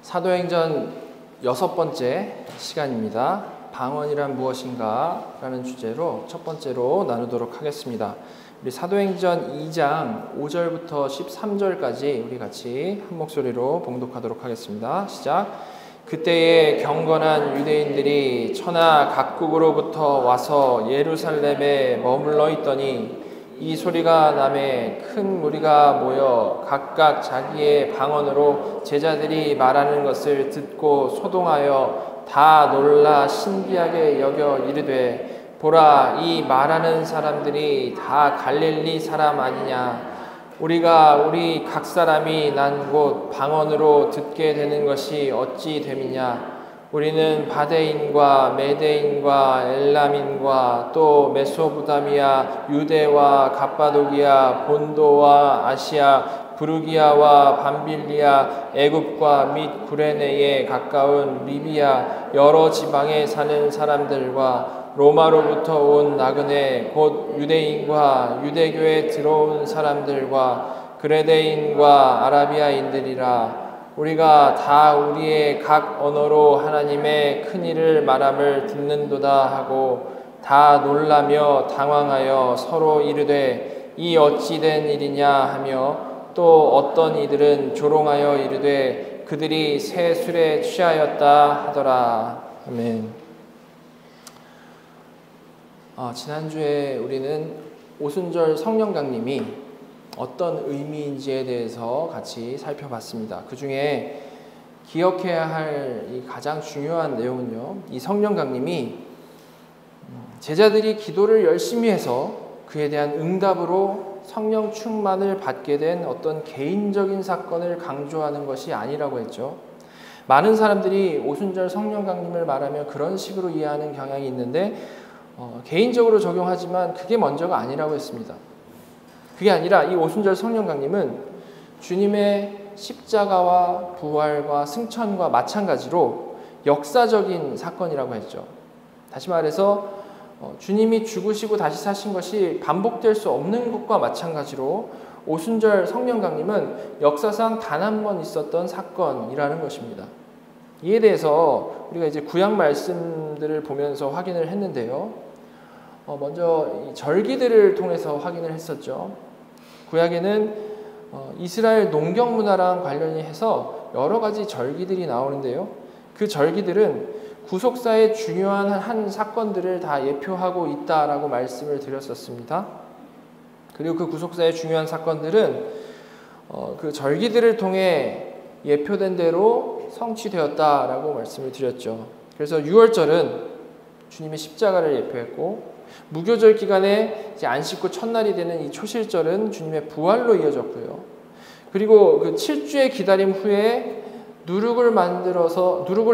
사도행전 6번째 시간입니다. 방언이란 무엇인가? 라는 주제로 첫 번째로 나누도록 하겠습니다. 우리 사도행전 2장 5절부터 13절까지 우리 같이 한 목소리로 봉독하도록 하겠습니다. 시작. 그때에 경건한 유대인들이 천하 각국으로부터 와서 예루살렘에 머물러 있더니 이 소리가 나매 큰 무리가 모여 각각 자기의 방언으로 제자들이 말하는 것을 듣고 소동하여 다 놀라 신기하게 여겨 이르되 보라, 이 말하는 사람들이 다 갈릴리 사람 아니냐? 우리가 우리 각 사람이 난 곳 방언으로 듣게 되는 것이 어찌 됨이냐? 우리는 바데인과 메데인과 엘람인과 또 메소포타미아, 유대와 갑바도기아, 본도와 아시아, 부르기아와 밤빌리아, 애굽과 및 구레네에 가까운 리비아 여러 지방에 사는 사람들과 로마로부터 온 나그네 곧 유대인과 유대교에 들어온 사람들과 그레데인과 아라비아인들이라. 우리가 다 우리의 각 언어로 하나님의 큰 일을 말함을 듣는도다 하고 다 놀라며 당황하여 서로 이르되 이 어찌 된 일이냐 하며 또 어떤 이들은 조롱하여 이르되 그들이 새 술에 취하였다 하더라. 아멘. 지난주에 우리는 오순절 성령강림이 어떤 의미인지에 대해서 같이 살펴봤습니다. 그 중에 기억해야 할 이 가장 중요한 내용은요, 이 성령 강림이 제자들이 기도를 열심히 해서 그에 대한 응답으로 성령 충만을 받게 된 어떤 개인적인 사건을 강조하는 것이 아니라고 했죠. 많은 사람들이 오순절 성령 강림을 말하면 그런 식으로 이해하는 경향이 있는데 개인적으로 적용하지만 그게 먼저가 아니라고 했습니다. 그게 아니라 이 오순절 성령 강림은 주님의 십자가와 부활과 승천과 마찬가지로 역사적인 사건이라고 했죠. 다시 말해서 주님이 죽으시고 다시 사신 것이 반복될 수 없는 것과 마찬가지로 오순절 성령 강림은 역사상 단 한 번 있었던 사건이라는 것입니다. 이에 대해서 우리가 이제 구약 말씀들을 보면서 확인을 했는데요. 먼저 이 절기들을 통해서 확인을 했었죠. 구약에는 이스라엘 농경 문화랑 관련이 해서 여러 가지 절기들이 나오는데요. 그 절기들은 구속사의 중요한 한 사건들을 다 예표하고 있다라고 말씀을 드렸었습니다. 그리고 그 구속사의 중요한 사건들은 그 절기들을 통해 예표된 대로 성취되었다라고 말씀을 드렸죠. 그래서 6월절은 주님의 십자가를 예표했고, 무교절 기간에 이제 안식 후 첫날이 되는 이 초실절은 주님의 부활로 이어졌고요. 그리고 그 7주의 기다림 후에 누룩을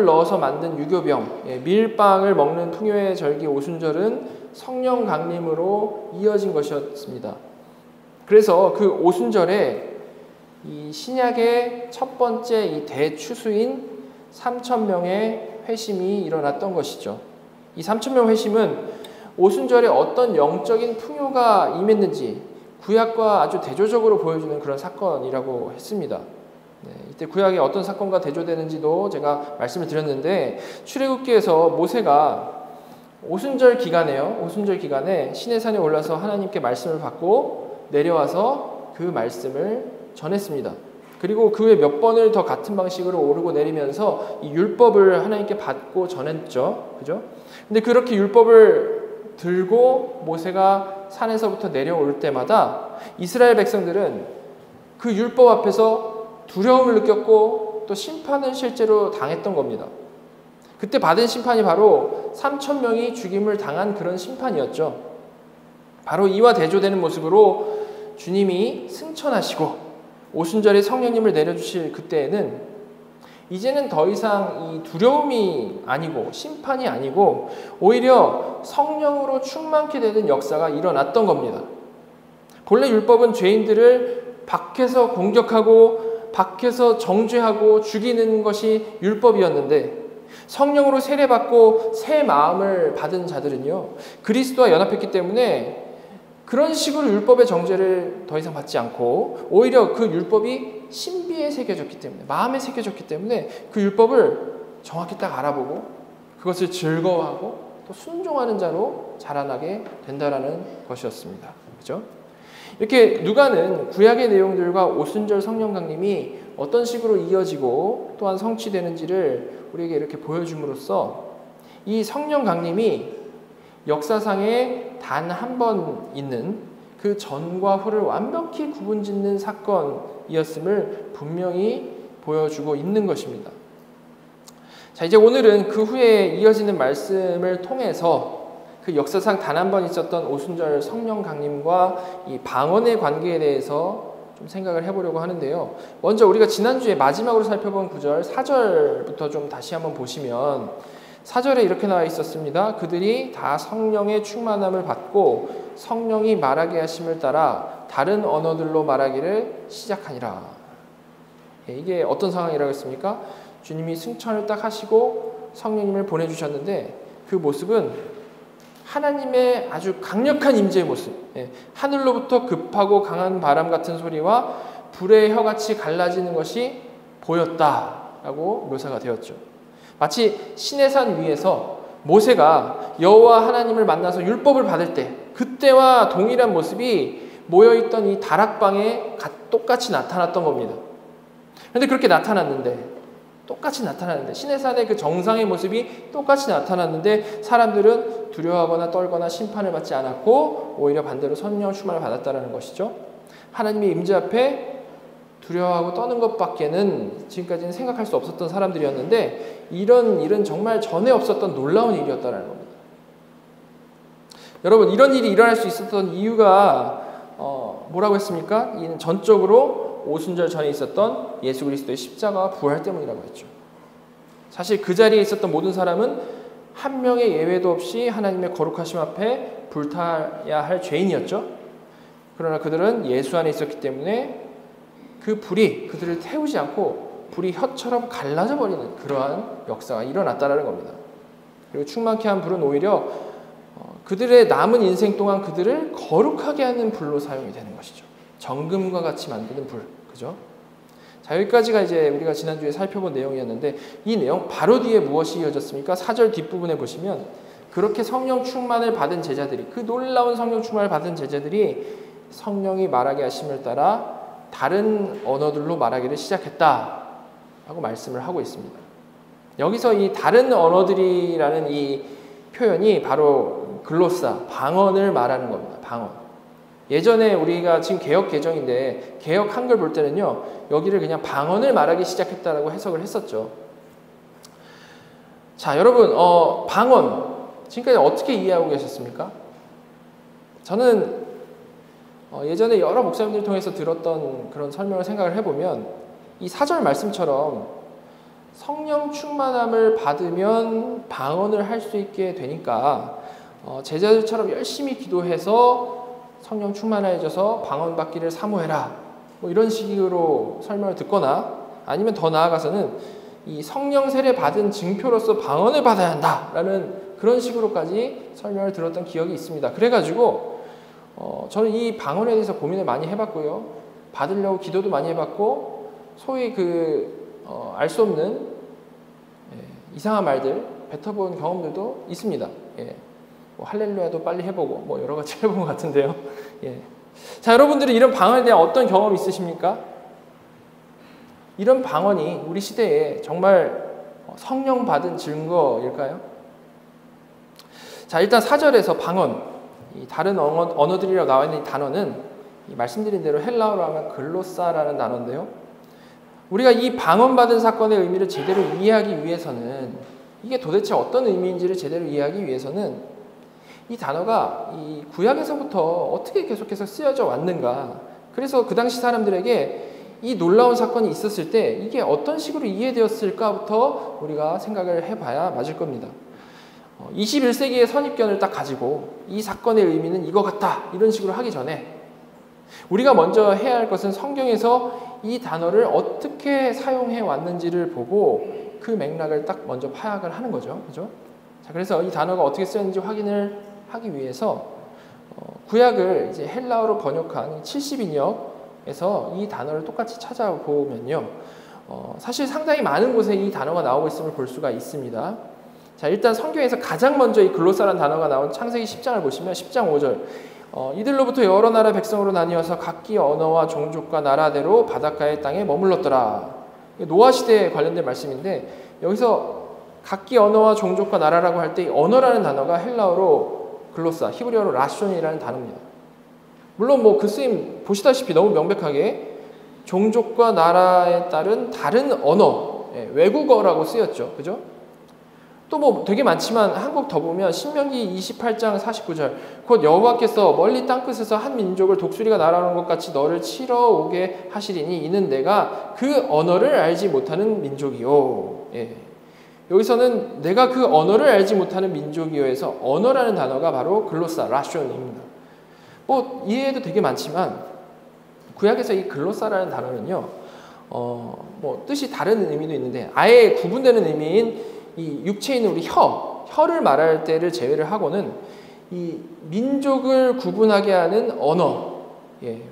넣어서 만든 유교병, 밀빵을 먹는 풍요의 절기 오순절은 성령 강림으로 이어진 것이었습니다. 그래서 그 오순절에 이 신약의 첫 번째 이 대추수인 3,000명의 회심이 일어났던 것이죠. 이 3,000명 회심은 오순절에 어떤 영적인 풍요가 임했는지 구약과 아주 대조적으로 보여주는 그런 사건이라고 했습니다. 이때 구약에 어떤 사건과 대조되는지도 제가 말씀을 드렸는데, 출애굽기에서 모세가 오순절 기간에 시내산에 올라서 하나님께 말씀을 받고 내려와서 그 말씀을 전했습니다. 그리고 그 후에 몇 번을 더 같은 방식으로 오르고 내리면서 이 율법을 하나님께 받고 전했죠. 그죠? 근데 그렇게 율법을 들고 모세가 산에서부터 내려올 때마다 이스라엘 백성들은 그 율법 앞에서 두려움을 느꼈고 또 심판을 실제로 당했던 겁니다. 그때 받은 심판이 바로 3,000명이 죽임을 당한 그런 심판이었죠. 바로 이와 대조되는 모습으로 주님이 승천하시고 오순절에 성령님을 내려주실 그때에는 이제는 더 이상 이 두려움이 아니고 심판이 아니고 오히려 성령으로 충만케 되는 역사가 일어났던 겁니다. 본래 율법은 죄인들을 밖에서 공격하고 밖에서 정죄하고 죽이는 것이 율법이었는데, 성령으로 세례받고 새 마음을 받은 자들은요, 그리스도와 연합했기 때문에 그런 식으로 율법의 정죄를 더 이상 받지 않고 오히려 그 율법이 신비에 새겨졌기 때문에, 마음에 새겨졌기 때문에 그 율법을 정확히 딱 알아보고 그것을 즐거워하고 또 순종하는 자로 자라나게 된다라는 것이었습니다. 그죠? 이렇게 누가는 구약의 내용들과 오순절 성령 강림이 어떤 식으로 이어지고 또한 성취되는지를 우리에게 이렇게 보여줌으로써 이 성령 강림이 역사상에 단 한 번 있는 그 전과 후를 완벽히 구분짓는 사건이었음을 분명히 보여주고 있는 것입니다. 자, 이제 오늘은 그 후에 이어지는 말씀을 통해서 그 역사상 단 한 번 있었던 오순절 성령 강림과 이 방언의 관계에 대해서 좀 생각을 해보려고 하는데요. 먼저 우리가 지난주에 마지막으로 살펴본 9절, 4절부터 좀 다시 한번 보시면 4절에 이렇게 나와 있었습니다. 그들이 다 성령의 충만함을 받고 성령이 말하게 하심을 따라 다른 언어들로 말하기를 시작하니라. 이게 어떤 상황이라고 했습니까? 주님이 승천을 딱 하시고 성령님을 보내주셨는데 그 모습은 하나님의 아주 강력한 임재의 모습, 하늘로부터 급하고 강한 바람 같은 소리와 불의 혀같이 갈라지는 것이 보였다라고 묘사가 되었죠. 마치 시내산 위에서 모세가 여호와 하나님을 만나서 율법을 받을 때 그때와 동일한 모습이 모여있던 이 다락방에 똑같이 나타났던 겁니다. 그런데 그렇게 똑같이 나타났는데 시내산의 그 정상의 모습이 똑같이 나타났는데 사람들은 두려워하거나 떨거나 심판을 받지 않았고 오히려 반대로 성령 충만을 받았다는 것이죠. 하나님의 임재 앞에 두려워하고 떠는 것밖에는 지금까지는 생각할 수 없었던 사람들이었는데 이런 일은 정말 전에 없었던 놀라운 일이었다는 겁니다. 여러분, 이런 일이 일어날 수 있었던 이유가 뭐라고 했습니까? 이는 전적으로 오순절 전에 있었던 예수 그리스도의 십자가와 부활 때문이라고 했죠. 사실 그 자리에 있었던 모든 사람은 한 명의 예외도 없이 하나님의 거룩하심 앞에 불타야 할 죄인이었죠. 그러나 그들은 예수 안에 있었기 때문에 그 불이 그들을 태우지 않고 불이 혀처럼 갈라져 버리는 그러한 역사가 일어났다는 겁니다. 그리고 충만케 한 불은 오히려 그들의 남은 인생 동안 그들을 거룩하게 하는 불로 사용이 되는 것이죠. 정금과 같이 만드는 불, 그죠? 자, 여기까지가 이제 우리가 지난주에 살펴본 내용이었는데 이 내용 바로 뒤에 무엇이 이어졌습니까? 4절 뒷부분에 보시면 그렇게 성령 충만을 받은 제자들이, 그 놀라운 성령 충만을 받은 제자들이 성령이 말하게 하심을 따라 다른 언어들로 말하기를 시작했다라고 말씀을 하고 있습니다. 여기서 이 다른 언어들이라는 이 표현이 바로 글로사, 방언을 말하는 겁니다. 방언. 예전에 우리가 지금 개역 개정인데 개역 한글 볼 때는요, 여기를 그냥 방언을 말하기 시작했다라고 해석을 했었죠. 자, 여러분, 방언 지금까지 어떻게 이해하고 계셨습니까? 저는 예전에 여러 목사님들 통해서 들었던 그런 설명을 생각을 해보면 이 4절 말씀처럼 성령 충만함을 받으면 방언을 할 수 있게 되니까 제자들처럼 열심히 기도해서 성령 충만해져서 방언 받기를 사모해라, 뭐 이런 식으로 설명을 듣거나 아니면 더 나아가서는 이 성령 세례 받은 증표로서 방언을 받아야 한다라는 그런 식으로까지 설명을 들었던 기억이 있습니다. 그래가지고 저는 이 방언에 대해서 고민을 많이 해봤고요, 받으려고 기도도 많이 해봤고, 소위 알 수 없는 이상한 말들 뱉어본 경험들도 있습니다. 뭐 할렐루야도 빨리 해보고 뭐 여러 가지 해본 것 같은데요. 자, 여러분들은 이런 방언에 대한 어떤 경험 있으십니까? 이런 방언이 우리 시대에 정말 성령 받은 증거일까요? 자, 일단 4절에서 방언, 이 다른 언어들이라고 나와 있는 이 단어는 말씀드린 대로 헬라어로 하면 글로사라는 단어인데요. 우리가 이 방언 받은 사건의 의미를 제대로 이해하기 위해서는, 이게 도대체 어떤 의미인지를 제대로 이해하기 위해서는 이 단어가 이 구약에서부터 어떻게 계속해서 쓰여져 왔는가, 그래서 그 당시 사람들에게 이 놀라운 사건이 있었을 때 이게 어떤 식으로 이해되었을까부터 우리가 생각을 해봐야 맞을 겁니다. 21세기의 선입견을 딱 가지고 이 사건의 의미는 이거 같다 이런 식으로 하기 전에 우리가 먼저 해야 할 것은 성경에서 이 단어를 어떻게 사용해 왔는지를 보고 그 맥락을 딱 먼저 파악을 하는 거죠. 그죠? 자, 그래서 이 단어가 어떻게 쓰였는지 확인을 하기 위해서 구약을 이제 헬라어로 번역한 70인역에서 이 단어를 똑같이 찾아보면요. 사실 상당히 많은 곳에 이 단어가 나오고 있음을 볼 수가 있습니다. 자, 일단 성경에서 가장 먼저 이 글로사라는 단어가 나온 창세기 10장을 보시면 10장 5절 이들로부터 여러 나라 백성으로 나뉘어서 각기 언어와 종족과 나라대로 바닷가의 땅에 머물렀더라. 노아 시대에 관련된 말씀인데 여기서 각기 언어와 종족과 나라라고 할 때 이 언어라는 단어가 헬라어로 글로사, 히브리어로 라숀이라는 단어입니다. 물론 뭐 그 쓰임 보시다시피 너무 명백하게 종족과 나라에 따른 다른 언어, 외국어라고 쓰였죠. 그죠? 또 뭐 되게 많지만 한국 더 보면 신명기 28장 49절 곧 여호와께서 멀리 땅끝에서 한 민족을 독수리가 날아오는 것 같이 너를 치러 오게 하시리니 이는 내가 그 언어를 알지 못하는 민족이요. 여기서는 내가 그 언어를 알지 못하는 민족이요에서 언어라는 단어가 바로 글로사, 라숀입니다. 뭐 이해도 되게 많지만 구약에서 이 글로사라는 단어는요. 뭐 뜻이 다른 의미도 있는데 아예 구분되는 의미인 이 육체에 있는 우리 혀를 말할 때를 제외를 하고는 이 민족을 구분하게 하는 언어,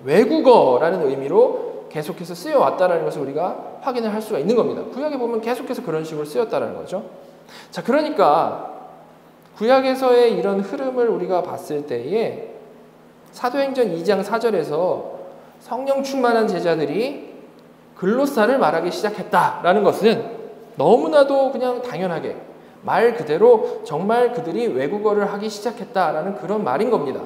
외국어라는 의미로 계속해서 쓰여왔다는 것을 우리가 확인을 할 수가 있는 겁니다. 구약에 보면 계속해서 그런 식으로 쓰였다는 거죠. 자, 그러니까 구약에서의 이런 흐름을 우리가 봤을 때에 사도행전 2장 4절에서 성령 충만한 제자들이 글로사를 말하기 시작했다라는 것은 너무나도 그냥 당연하게 말 그대로 정말 그들이 외국어를 하기 시작했다라는 그런 말인 겁니다.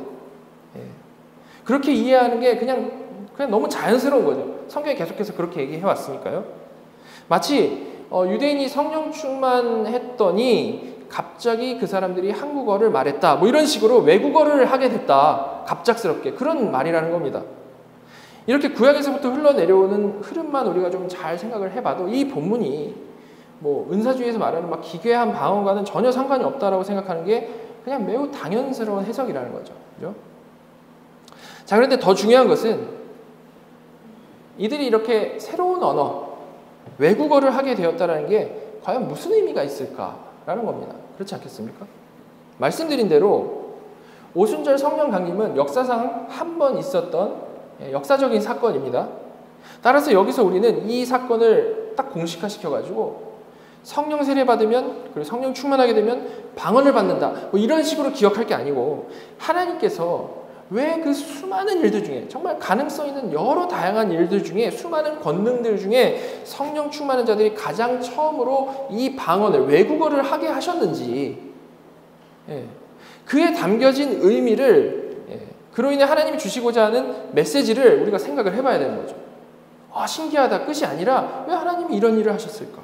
그렇게 이해하는 게 그냥 너무 자연스러운 거죠. 성경이 계속해서 그렇게 얘기해 왔으니까요. 마치 유대인이 성령 충만했더니 갑자기 그 사람들이 한국어를 말했다. 뭐 이런 식으로 외국어를 하게 됐다. 갑작스럽게 그런 말이라는 겁니다. 이렇게 구약에서부터 흘러내려오는 흐름만 우리가 좀 잘 생각을 해봐도 이 본문이 뭐 은사주의에서 말하는 막 기괴한 방언과는 전혀 상관이 없다라고 생각하는 게 그냥 매우 당연스러운 해석이라는 거죠. 그죠? 자, 그런데 더 중요한 것은 이들이 이렇게 새로운 언어, 외국어를 하게 되었다는 게 과연 무슨 의미가 있을까라는 겁니다. 그렇지 않겠습니까? 말씀드린 대로 오순절 성령 강림은 역사상 한 번 있었던 역사적인 사건입니다. 따라서 여기서 우리는 이 사건을 딱 공식화시켜가지고 성령 세례 받으면 그리고 성령 충만하게 되면 방언을 받는다. 뭐 이런 식으로 기억할 게 아니고 하나님께서 왜 그 수많은 일들 중에 정말 가능성 있는 여러 다양한 일들 중에 수많은 권능들 중에 성령 충만한 자들이 가장 처음으로 이 방언을 외국어를 하게 하셨는지 그에 담겨진 의미를 그로 인해 하나님이 주시고자 하는 메시지를 우리가 생각을 해봐야 되는 거죠. 신기하다 끝이 아니라 왜 하나님이 이런 일을 하셨을까?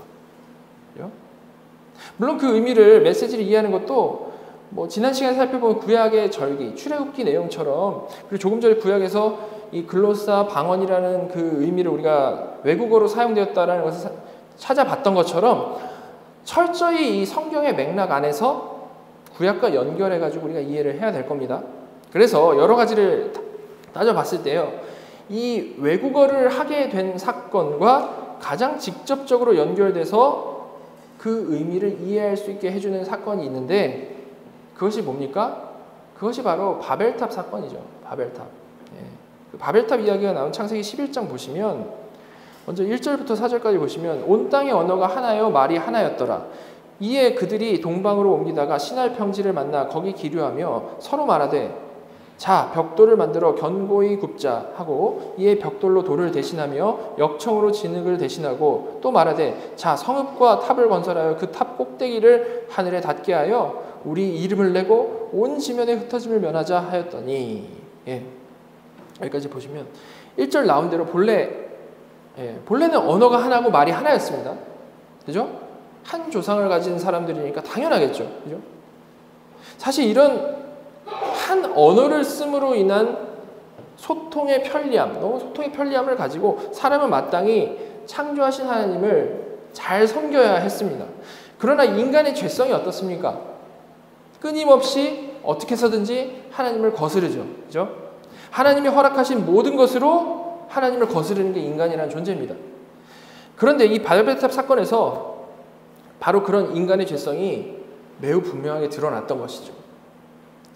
물론 그 의미를 메시지를 이해하는 것도 뭐 지난 시간에 살펴본 구약의 절기, 출애굽기 내용처럼 그리고 조금 전에 구약에서 이 글로사 방언이라는 그 의미를 우리가 외국어로 사용되었다라는 것을 찾아봤던 것처럼 철저히 이 성경의 맥락 안에서 구약과 연결해가지고 우리가 이해를 해야 될 겁니다. 그래서 여러 가지를 따져봤을 때요. 이 외국어를 하게 된 사건과 가장 직접적으로 연결돼서 그 의미를 이해할 수 있게 해주는 사건이 있는데 그것이 뭡니까? 그것이 바로 바벨탑 사건이죠. 바벨탑. 그 바벨탑 이야기가 나온 창세기 11장 보시면 먼저 1절부터 4절까지 보시면 온 땅의 언어가 하나요 말이 하나였더라. 이에 그들이 동방으로 옮기다가 시날 평지를 만나 거기 기류하며 서로 말하되 자 벽돌을 만들어 견고히 굽자 하고 이에 벽돌로 돌을 대신하며 역청으로 진흙을 대신하고 또 말하되 자 성읍과 탑을 건설하여 그 탑 꼭대기를 하늘에 닿게 하여 우리 이름을 내고 온 지면에 흩어짐을 면하자 하였더니 여기까지 보시면 1절 나온 대로 본래는 언어가 하나고 말이 하나였습니다. 그죠? 한 조상을 가진 사람들이니까 당연하겠죠. 그죠? 사실 이런 한 언어를 씀으로 인한 소통의 편리함, 너무 소통의 편리함을 가지고 사람은 마땅히 창조하신 하나님을 잘 섬겨야 했습니다. 그러나 인간의 죄성이 어떻습니까? 끊임없이 어떻게 해서든지 하나님을 거스르죠. 그죠? 하나님이 허락하신 모든 것으로 하나님을 거스르는 게 인간이라는 존재입니다. 그런데 이 바벨탑 사건에서 바로 그런 인간의 죄성이 매우 분명하게 드러났던 것이죠.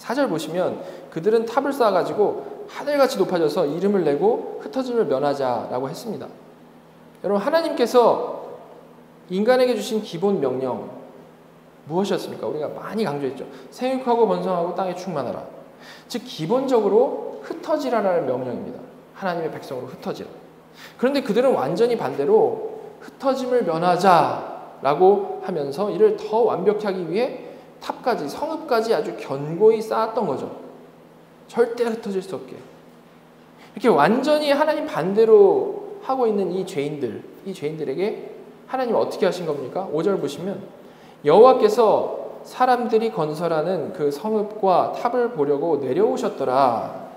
4절 보시면 그들은 탑을 쌓아가지고 하늘같이 높아져서 이름을 내고 흩어짐을 면하자라고 했습니다. 여러분, 하나님께서 인간에게 주신 기본 명령 무엇이었습니까? 우리가 많이 강조했죠. 생육하고 번성하고 땅에 충만하라. 즉 기본적으로 흩어지라라는 명령입니다. 하나님의 백성으로 흩어지라. 그런데 그들은 완전히 반대로 흩어짐을 면하자라고 하면서 이를 더 완벽히 하기 위해 탑까지, 성읍까지 아주 견고히 쌓았던 거죠. 절대 흩어질 수 없게. 이렇게 완전히 하나님 반대로 하고 있는 이 죄인들에게 하나님 어떻게 하신 겁니까? 5절 보시면 여호와께서 사람들이 건설하는 그 성읍과 탑을 보려고 내려오셨더라.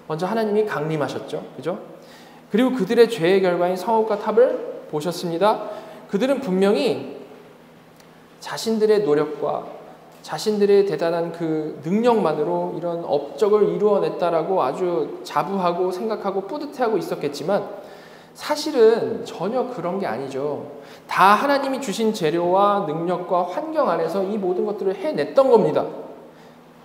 먼저 하나님이 강림하셨죠. 그죠? 그리고 그들의 죄의 결과인 성읍과 탑을 보셨습니다. 그들은 분명히 자신들의 노력과 자신들의 대단한 그 능력만으로 이런 업적을 이루어냈다라고 아주 자부하고 생각하고 뿌듯해하고 있었겠지만 사실은 전혀 그런 게 아니죠. 다 하나님이 주신 재료와 능력과 환경 안에서 이 모든 것들을 해냈던 겁니다.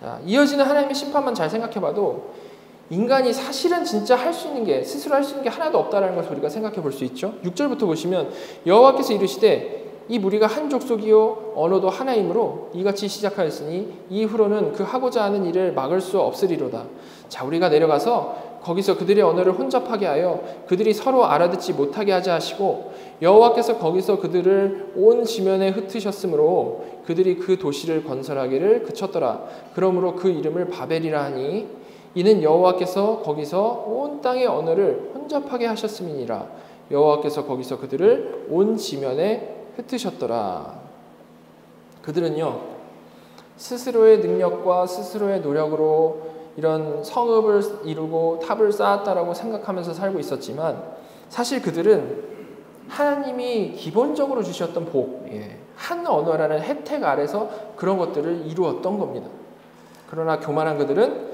자, 이어지는 하나님의 심판만 잘 생각해봐도 인간이 사실은 진짜 할 수 있는 게, 스스로 할 수 있는 게 하나도 없다라는 것을 우리가 생각해 볼 수 있죠. 6절부터 보시면 여호와께서 이르시되 이 무리가 한 족속이요 언어도 하나이므로 이같이 시작하였으니 이후로는 그 하고자 하는 일을 막을 수 없으리로다. 자, 우리가 내려가서 거기서 그들의 언어를 혼잡하게 하여 그들이 서로 알아듣지 못하게 하자 하시고 여호와께서 거기서 그들을 온 지면에 흩으셨으므로 그들이 그 도시를 건설하기를 그쳤더라. 그러므로 그 이름을 바벨이라 하니 이는 여호와께서 거기서 온 땅의 언어를 혼잡하게 하셨음이니라. 여호와께서 거기서 그들을 온 지면에 흩으셨더라. 그들은요, 스스로의 능력과 스스로의 노력으로 이런 성읍을 이루고 탑을 쌓았다라고 생각하면서 살고 있었지만 사실 그들은 하나님이 기본적으로 주셨던 복, 한 언어라는 혜택 아래서 그런 것들을 이루었던 겁니다. 그러나 교만한 그들은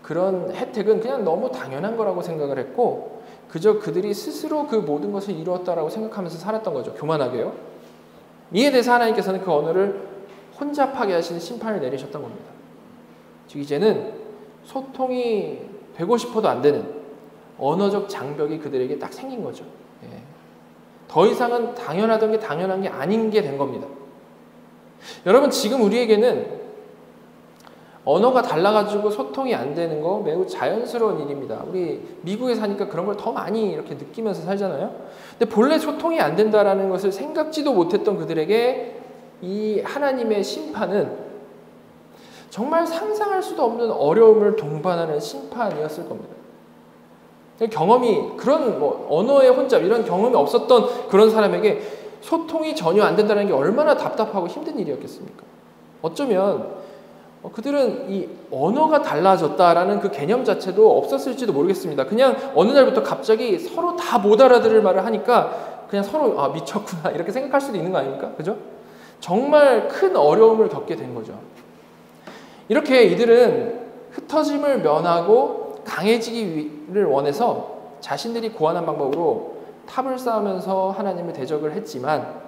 그런 혜택은 그냥 너무 당연한 거라고 생각을 했고 그저 그들이 스스로 그 모든 것을 이루었다라고 생각하면서 살았던 거죠. 교만하게요. 이에 대해서 하나님께서는 그 언어를 혼잡하게 하시는 심판을 내리셨던 겁니다. 즉 이제는 소통이 되고 싶어도 안 되는 언어적 장벽이 그들에게 딱 생긴 거죠. 더 이상은 당연하던 게 당연한 게 아닌 게 된 겁니다. 여러분, 지금 우리에게는 언어가 달라가지고 소통이 안 되는 거 매우 자연스러운 일입니다. 우리 미국에 사니까 그런 걸 더 많이 이렇게 느끼면서 살잖아요. 근데 본래 소통이 안 된다라는 것을 생각지도 못했던 그들에게 이 하나님의 심판은 정말 상상할 수도 없는 어려움을 동반하는 심판이었을 겁니다. 경험이 그런 언어의 혼잡 이런 경험이 없었던 그런 사람에게 소통이 전혀 안 된다는 게 얼마나 답답하고 힘든 일이었겠습니까? 어쩌면 그들은 이 언어가 달라졌다라는 그 개념 자체도 없었을지도 모르겠습니다. 그냥 어느 날부터 갑자기 서로 다 못 알아들을 말을 하니까 그냥 서로 미쳤구나 이렇게 생각할 수도 있는 거 아닙니까? 그죠? 정말 큰 어려움을 겪게 된 거죠. 이렇게 이들은 흩어짐을 면하고 강해지기를 원해서 자신들이 고안한 방법으로 탑을 쌓으면서 하나님을 대적을 했지만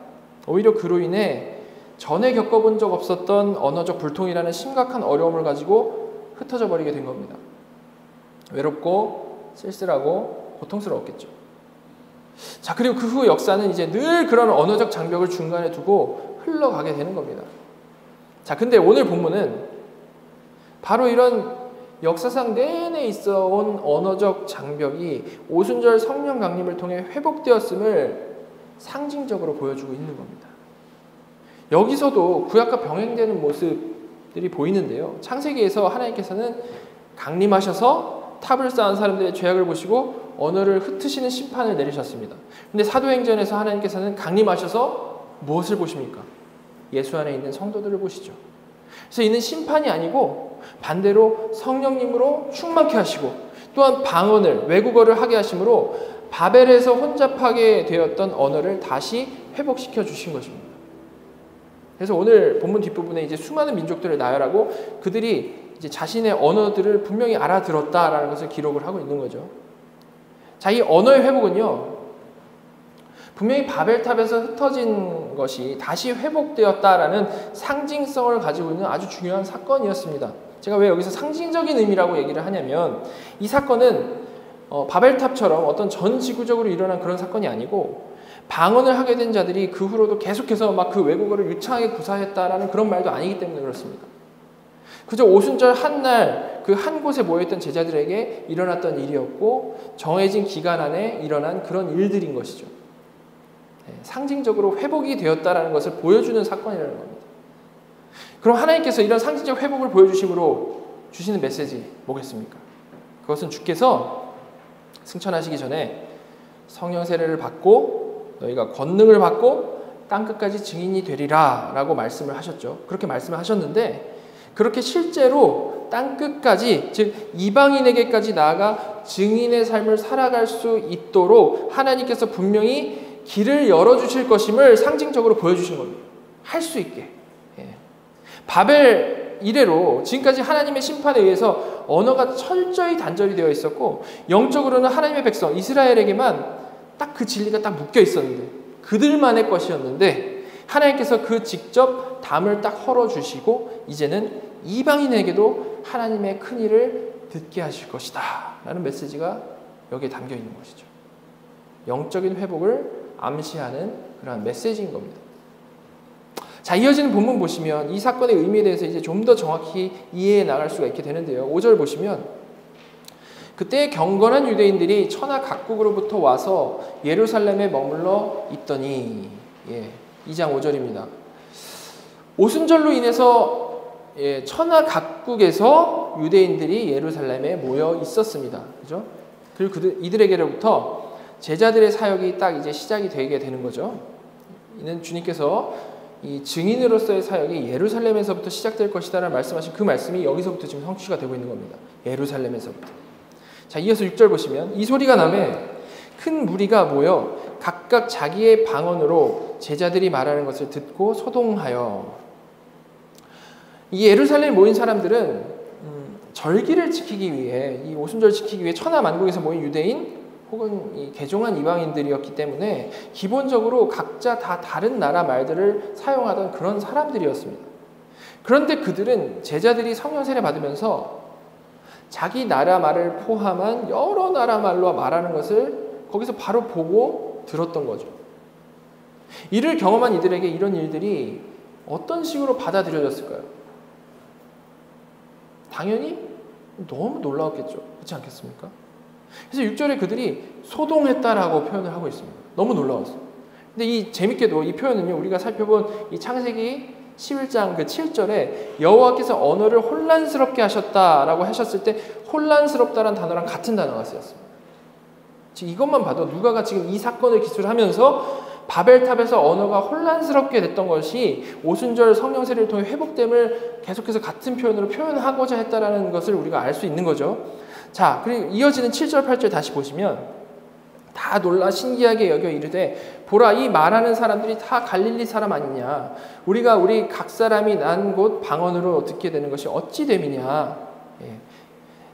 오히려 그로 인해 전에 겪어본 적 없었던 언어적 불통이라는 심각한 어려움을 가지고 흩어져 버리게 된 겁니다. 외롭고 쓸쓸하고 고통스러웠겠죠. 자, 그리고 그 후 역사는 이제 늘 그런 언어적 장벽을 중간에 두고 흘러가게 되는 겁니다. 자, 근데 오늘 본문은 바로 이런 역사상 내내 있어온 언어적 장벽이 오순절 성령 강림을 통해 회복되었음을 상징적으로 보여주고 있는 겁니다. 여기서도 구약과 병행되는 모습들이 보이는데요. 창세기에서 하나님께서는 강림하셔서 탑을 쌓은 사람들의 죄악을 보시고 언어를 흩으시는 심판을 내리셨습니다. 근데 사도행전에서 하나님께서는 강림하셔서 무엇을 보십니까? 예수 안에 있는 성도들을 보시죠. 그래서 이는 심판이 아니고 반대로 성령님으로 충만케 하시고 또한 방언을, 외국어를 하게 하심으로 바벨에서 혼잡하게 되었던 언어를 다시 회복시켜 주신 것입니다. 그래서 오늘 본문 뒷부분에 이제 수많은 민족들을 나열하고 그들이 이제 자신의 언어들을 분명히 알아들었다라는 것을 기록을 하고 있는 거죠. 자, 이 언어의 회복은요, 분명히 바벨탑에서 흩어진 것이 다시 회복되었다라는 상징성을 가지고 있는 아주 중요한 사건이었습니다. 제가 왜 여기서 상징적인 의미라고 얘기를 하냐면 이 사건은 바벨탑처럼 어떤 전 지구적으로 일어난 그런 사건이 아니고 방언을 하게 된 자들이 그 후로도 계속해서 막 그 외국어를 유창하게 구사했다라는 그런 말도 아니기 때문에 그렇습니다. 그저 오순절 한날 그 한 곳에 모여있던 제자들에게 일어났던 일이었고 정해진 기간 안에 일어난 그런 일들인 것이죠. 상징적으로 회복이 되었다라는 것을 보여주는 사건이라는 겁니다. 그럼 하나님께서 이런 상징적 회복을 보여주심으로 주시는 메시지 뭐겠습니까? 그것은 주께서 승천하시기 전에 성령 세례를 받고 너희가 권능을 받고 땅끝까지 증인이 되리라 라고 말씀을 하셨죠. 그렇게 말씀을 하셨는데 그렇게 실제로 땅끝까지 즉 이방인에게까지 나아가 증인의 삶을 살아갈 수 있도록 하나님께서 분명히 길을 열어주실 것임을 상징적으로 보여주신 겁니다. 할 수 있게. 바벨 이래로 지금까지 하나님의 심판에 의해서 언어가 철저히 단절이 되어 있었고 영적으로는 하나님의 백성 이스라엘에게만 딱 그 진리가 딱 묶여 있었는데 그들만의 것이었는데 하나님께서 그 직접 담을 딱 헐어주시고 이제는 이방인에게도 하나님의 큰 일을 듣게 하실 것이다 라는 메시지가 여기에 담겨 있는 것이죠. 영적인 회복을 암시하는 그러한 메시지인 겁니다. 자, 이어지는 본문 보시면 이 사건의 의미에 대해서 이제 좀 더 정확히 이해해 나갈 수가 있게 되는데요. 5절 보시면 그때 경건한 유대인들이 천하 각국으로부터 와서 예루살렘에 머물러 있더니 2장 5절입니다. 오순절로 인해서 천하 각국에서 유대인들이 예루살렘에 모여 있었습니다. 그죠? 그리고 이들에게로부터 제자들의 사역이 딱 이제 시작이 되게 되는 거죠. 이는 주님께서 이 증인으로서의 사역이 예루살렘에서부터 시작될 것이다라는 말씀하신 그 말씀이 여기서부터 지금 성취가 되고 있는 겁니다. 예루살렘에서부터. 자, 이어서 6절 보시면 이 소리가 나매 큰 무리가 모여 각각 자기의 방언으로 제자들이 말하는 것을 듣고 소동하여 이 예루살렘에 모인 사람들은 절기를 지키기 위해 이 오순절 지키기 위해 천하 만국에서 모인 유대인 혹은 이 개종한 이방인들이었기 때문에 기본적으로 각자 다 다른 나라 말들을 사용하던 그런 사람들이었습니다. 그런데 그들은 제자들이 성령 세례 받으면서 자기 나라 말을 포함한 여러 나라 말로 말하는 것을 거기서 바로 보고 들었던 거죠. 이를 경험한 이들에게 이런 일들이 어떤 식으로 받아들여졌을까요? 당연히 너무 놀라웠겠죠. 그렇지 않겠습니까? 그래서 6절에 그들이 소동했다라고 표현을 하고 있습니다. 너무 놀라웠어요. 근데 이 재밌게도 이 표현은요, 우리가 살펴본 이 창세기 11장 그 7절에 여호와께서 언어를 혼란스럽게 하셨다라고 하셨을 때 혼란스럽다라는 단어랑 같은 단어가 쓰였습니다. 지금 이것만 봐도 누가가 지금 이 사건을 기술하면서 바벨탑에서 언어가 혼란스럽게 됐던 것이 오순절 성령 세례를 통해 회복됨을 계속해서 같은 표현으로 표현하고자 했다라는 것을 우리가 알 수 있는 거죠. 자, 그리고 이어지는 7절 8절 다시 보시면 다 놀라 신기하게 여겨 이르되 보라 이 말하는 사람들이 다 갈릴리 사람 아니냐 우리 각 사람이 난 곳 방언으로 듣게 되는 것이 어찌 됨이냐.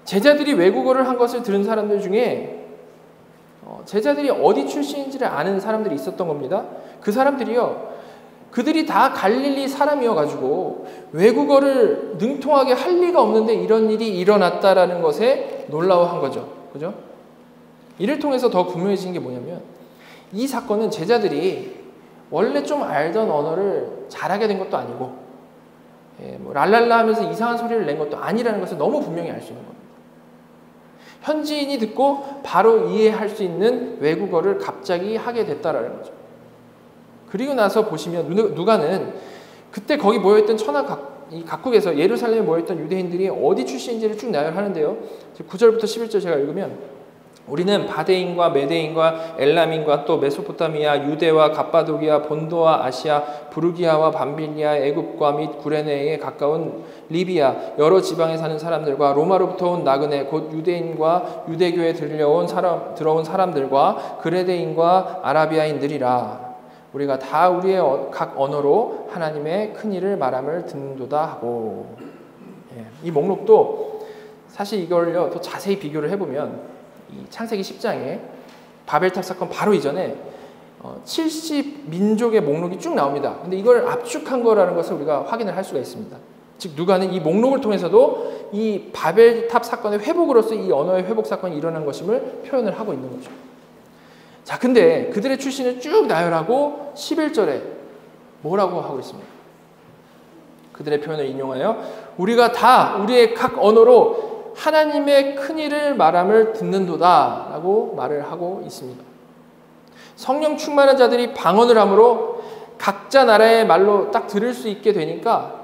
제자들이 외국어를 한 것을 들은 사람들 중에 제자들이 어디 출신인지를 아는 사람들이 있었던 겁니다. 그 사람들이요, 그들이 다 갈릴리 사람이어가지고 외국어를 능통하게 할 리가 없는데 이런 일이 일어났다라는 것에 놀라워한 거죠. 그죠? 이를 통해서 더 분명해진 게 뭐냐면 이 사건은 제자들이 원래 좀 알던 언어를 잘하게 된 것도 아니고 뭐 랄랄라 하면서 이상한 소리를 낸 것도 아니라는 것을 너무 분명히 알 수 있는 겁니다. 현지인이 듣고 바로 이해할 수 있는 외국어를 갑자기 하게 됐다라는 거죠. 그리고 나서 보시면 누가는 그때 거기 모여있던 각국에서 예루살렘에 모여있던 유대인들이 어디 출신인지를 쭉 나열하는데요. 9절부터 11절 제가 읽으면 우리는 바데인과 메데인과 엘람인과 또 메소포타미아, 유대와 갑바도기아, 본도와 아시아, 부르기아와 밤빌리아, 애굽과 및 구레네에 가까운 리비아, 여러 지방에 사는 사람들과 로마로부터 온 나그네, 곧 유대인과 유대교에 들어온 사람들과 그레데인과 아라비아인들이라. 우리가 다 우리의 각 언어로 하나님의 큰 일을 말함을 듣는도다 하고. 이 목록도 사실 이걸요 더 자세히 비교를 해보면 이 창세기 10장에 바벨탑 사건 바로 이전에 70민족의 목록이 쭉 나옵니다. 근데 이걸 압축한 거라는 것을 우리가 확인을 할 수가 있습니다. 즉 누가는 이 목록을 통해서도 이 바벨탑 사건의 회복으로서 이 언어의 회복 사건이 일어난 것임을 표현을 하고 있는 거죠. 자, 근데 그들의 출신을 쭉 나열하고 11절에 뭐라고 하고 있습니까? 그들의 표현을 인용하여 우리가 다 우리의 각 언어로 하나님의 큰일을 말함을 듣는도다 라고 말을 하고 있습니다. 성령 충만한 자들이 방언을 함으로 각자 나라의 말로 딱 들을 수 있게 되니까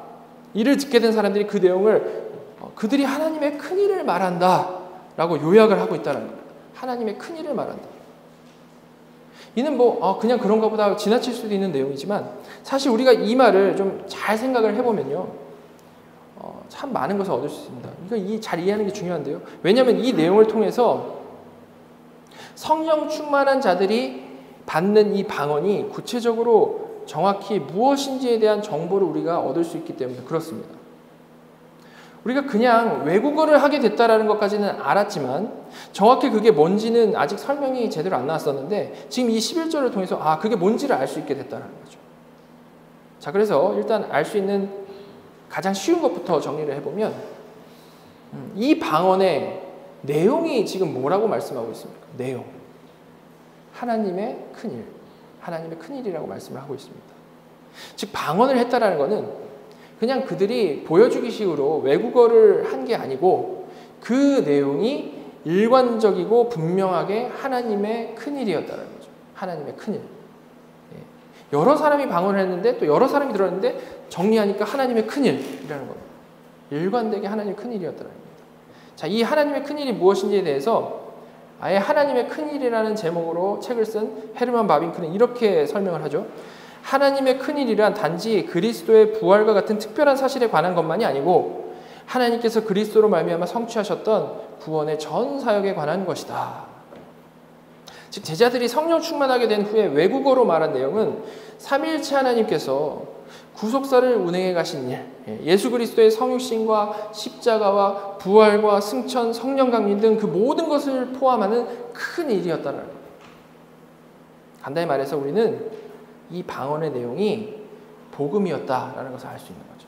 이를 듣게 된 사람들이 그 내용을 그들이 하나님의 큰일을 말한다 라고 요약을 하고 있다는 겁니다. 하나님의 큰일을 말한다. 이는 그냥 그런가 보다 지나칠 수도 있는 내용이지만 사실 우리가 이 말을 좀 잘 생각을 해보면요. 참 많은 것을 얻을 수 있습니다. 이거 잘 이해하는 게 중요한데요. 왜냐하면 이 내용을 통해서 성령 충만한 자들이 받는 이 방언이 구체적으로 정확히 무엇인지에 대한 정보를 우리가 얻을 수 있기 때문에 그렇습니다. 우리가 그냥 외국어를 하게 됐다라는 것까지는 알았지만 정확히 그게 뭔지는 아직 설명이 제대로 안 나왔었는데 지금 이 11절을 통해서 그게 뭔지를 알 수 있게 됐다는 거죠. 자, 그래서 일단 알 수 있는 가장 쉬운 것부터 정리를 해보면 이 방언의 내용이 지금 뭐라고 말씀하고 있습니까? 내용. 하나님의 큰일. 하나님의 큰일이라고 말씀을 하고 있습니다. 즉 방언을 했다라는 것은 그냥 그들이 보여주기식으로 외국어를 한 게 아니고 그 내용이 일관적이고 분명하게 하나님의 큰일이었다는 거죠. 하나님의 큰일. 여러 사람이 방언을 했는데 또 여러 사람이 들었는데 정리하니까 하나님의 큰일이라는 겁니다. 일관되게 하나님의 큰일이었다는 겁니다. 자, 이 하나님의 큰일이 무엇인지에 대해서 아예 하나님의 큰일이라는 제목으로 책을 쓴 헤르만 바빙크는 이렇게 설명을 하죠. 하나님의 큰일이란 단지 그리스도의 부활과 같은 특별한 사실에 관한 것만이 아니고 하나님께서 그리스도로 말미암아 성취하셨던 구원의 전 사역에 관한 것이다. 즉 제자들이 성령 충만하게 된 후에 외국어로 말한 내용은 삼위일체 하나님께서 구속사를 운행해 가신 일, 예수 그리스도의 성육신과 십자가와 부활과 승천, 성령 강림 등 그 모든 것을 포함하는 큰 일이었다는 겁니다. 간단히 말해서 우리는 이 방언의 내용이 복음이었다라는 것을 알 수 있는 거죠.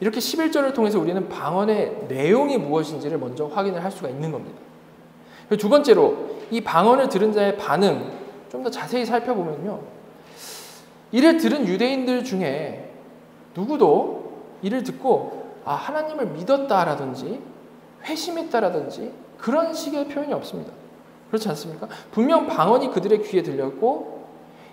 이렇게 11절을 통해서 우리는 방언의 내용이 무엇인지를 먼저 확인을 할 수가 있는 겁니다. 두 번째로 이 방언을 들은 자의 반응 좀 더 자세히 살펴보면요. 이를 들은 유대인들 중에 누구도 이를 듣고 하나님을 믿었다라든지 회심했다라든지 그런 식의 표현이 없습니다. 그렇지 않습니까? 분명 방언이 그들의 귀에 들렸고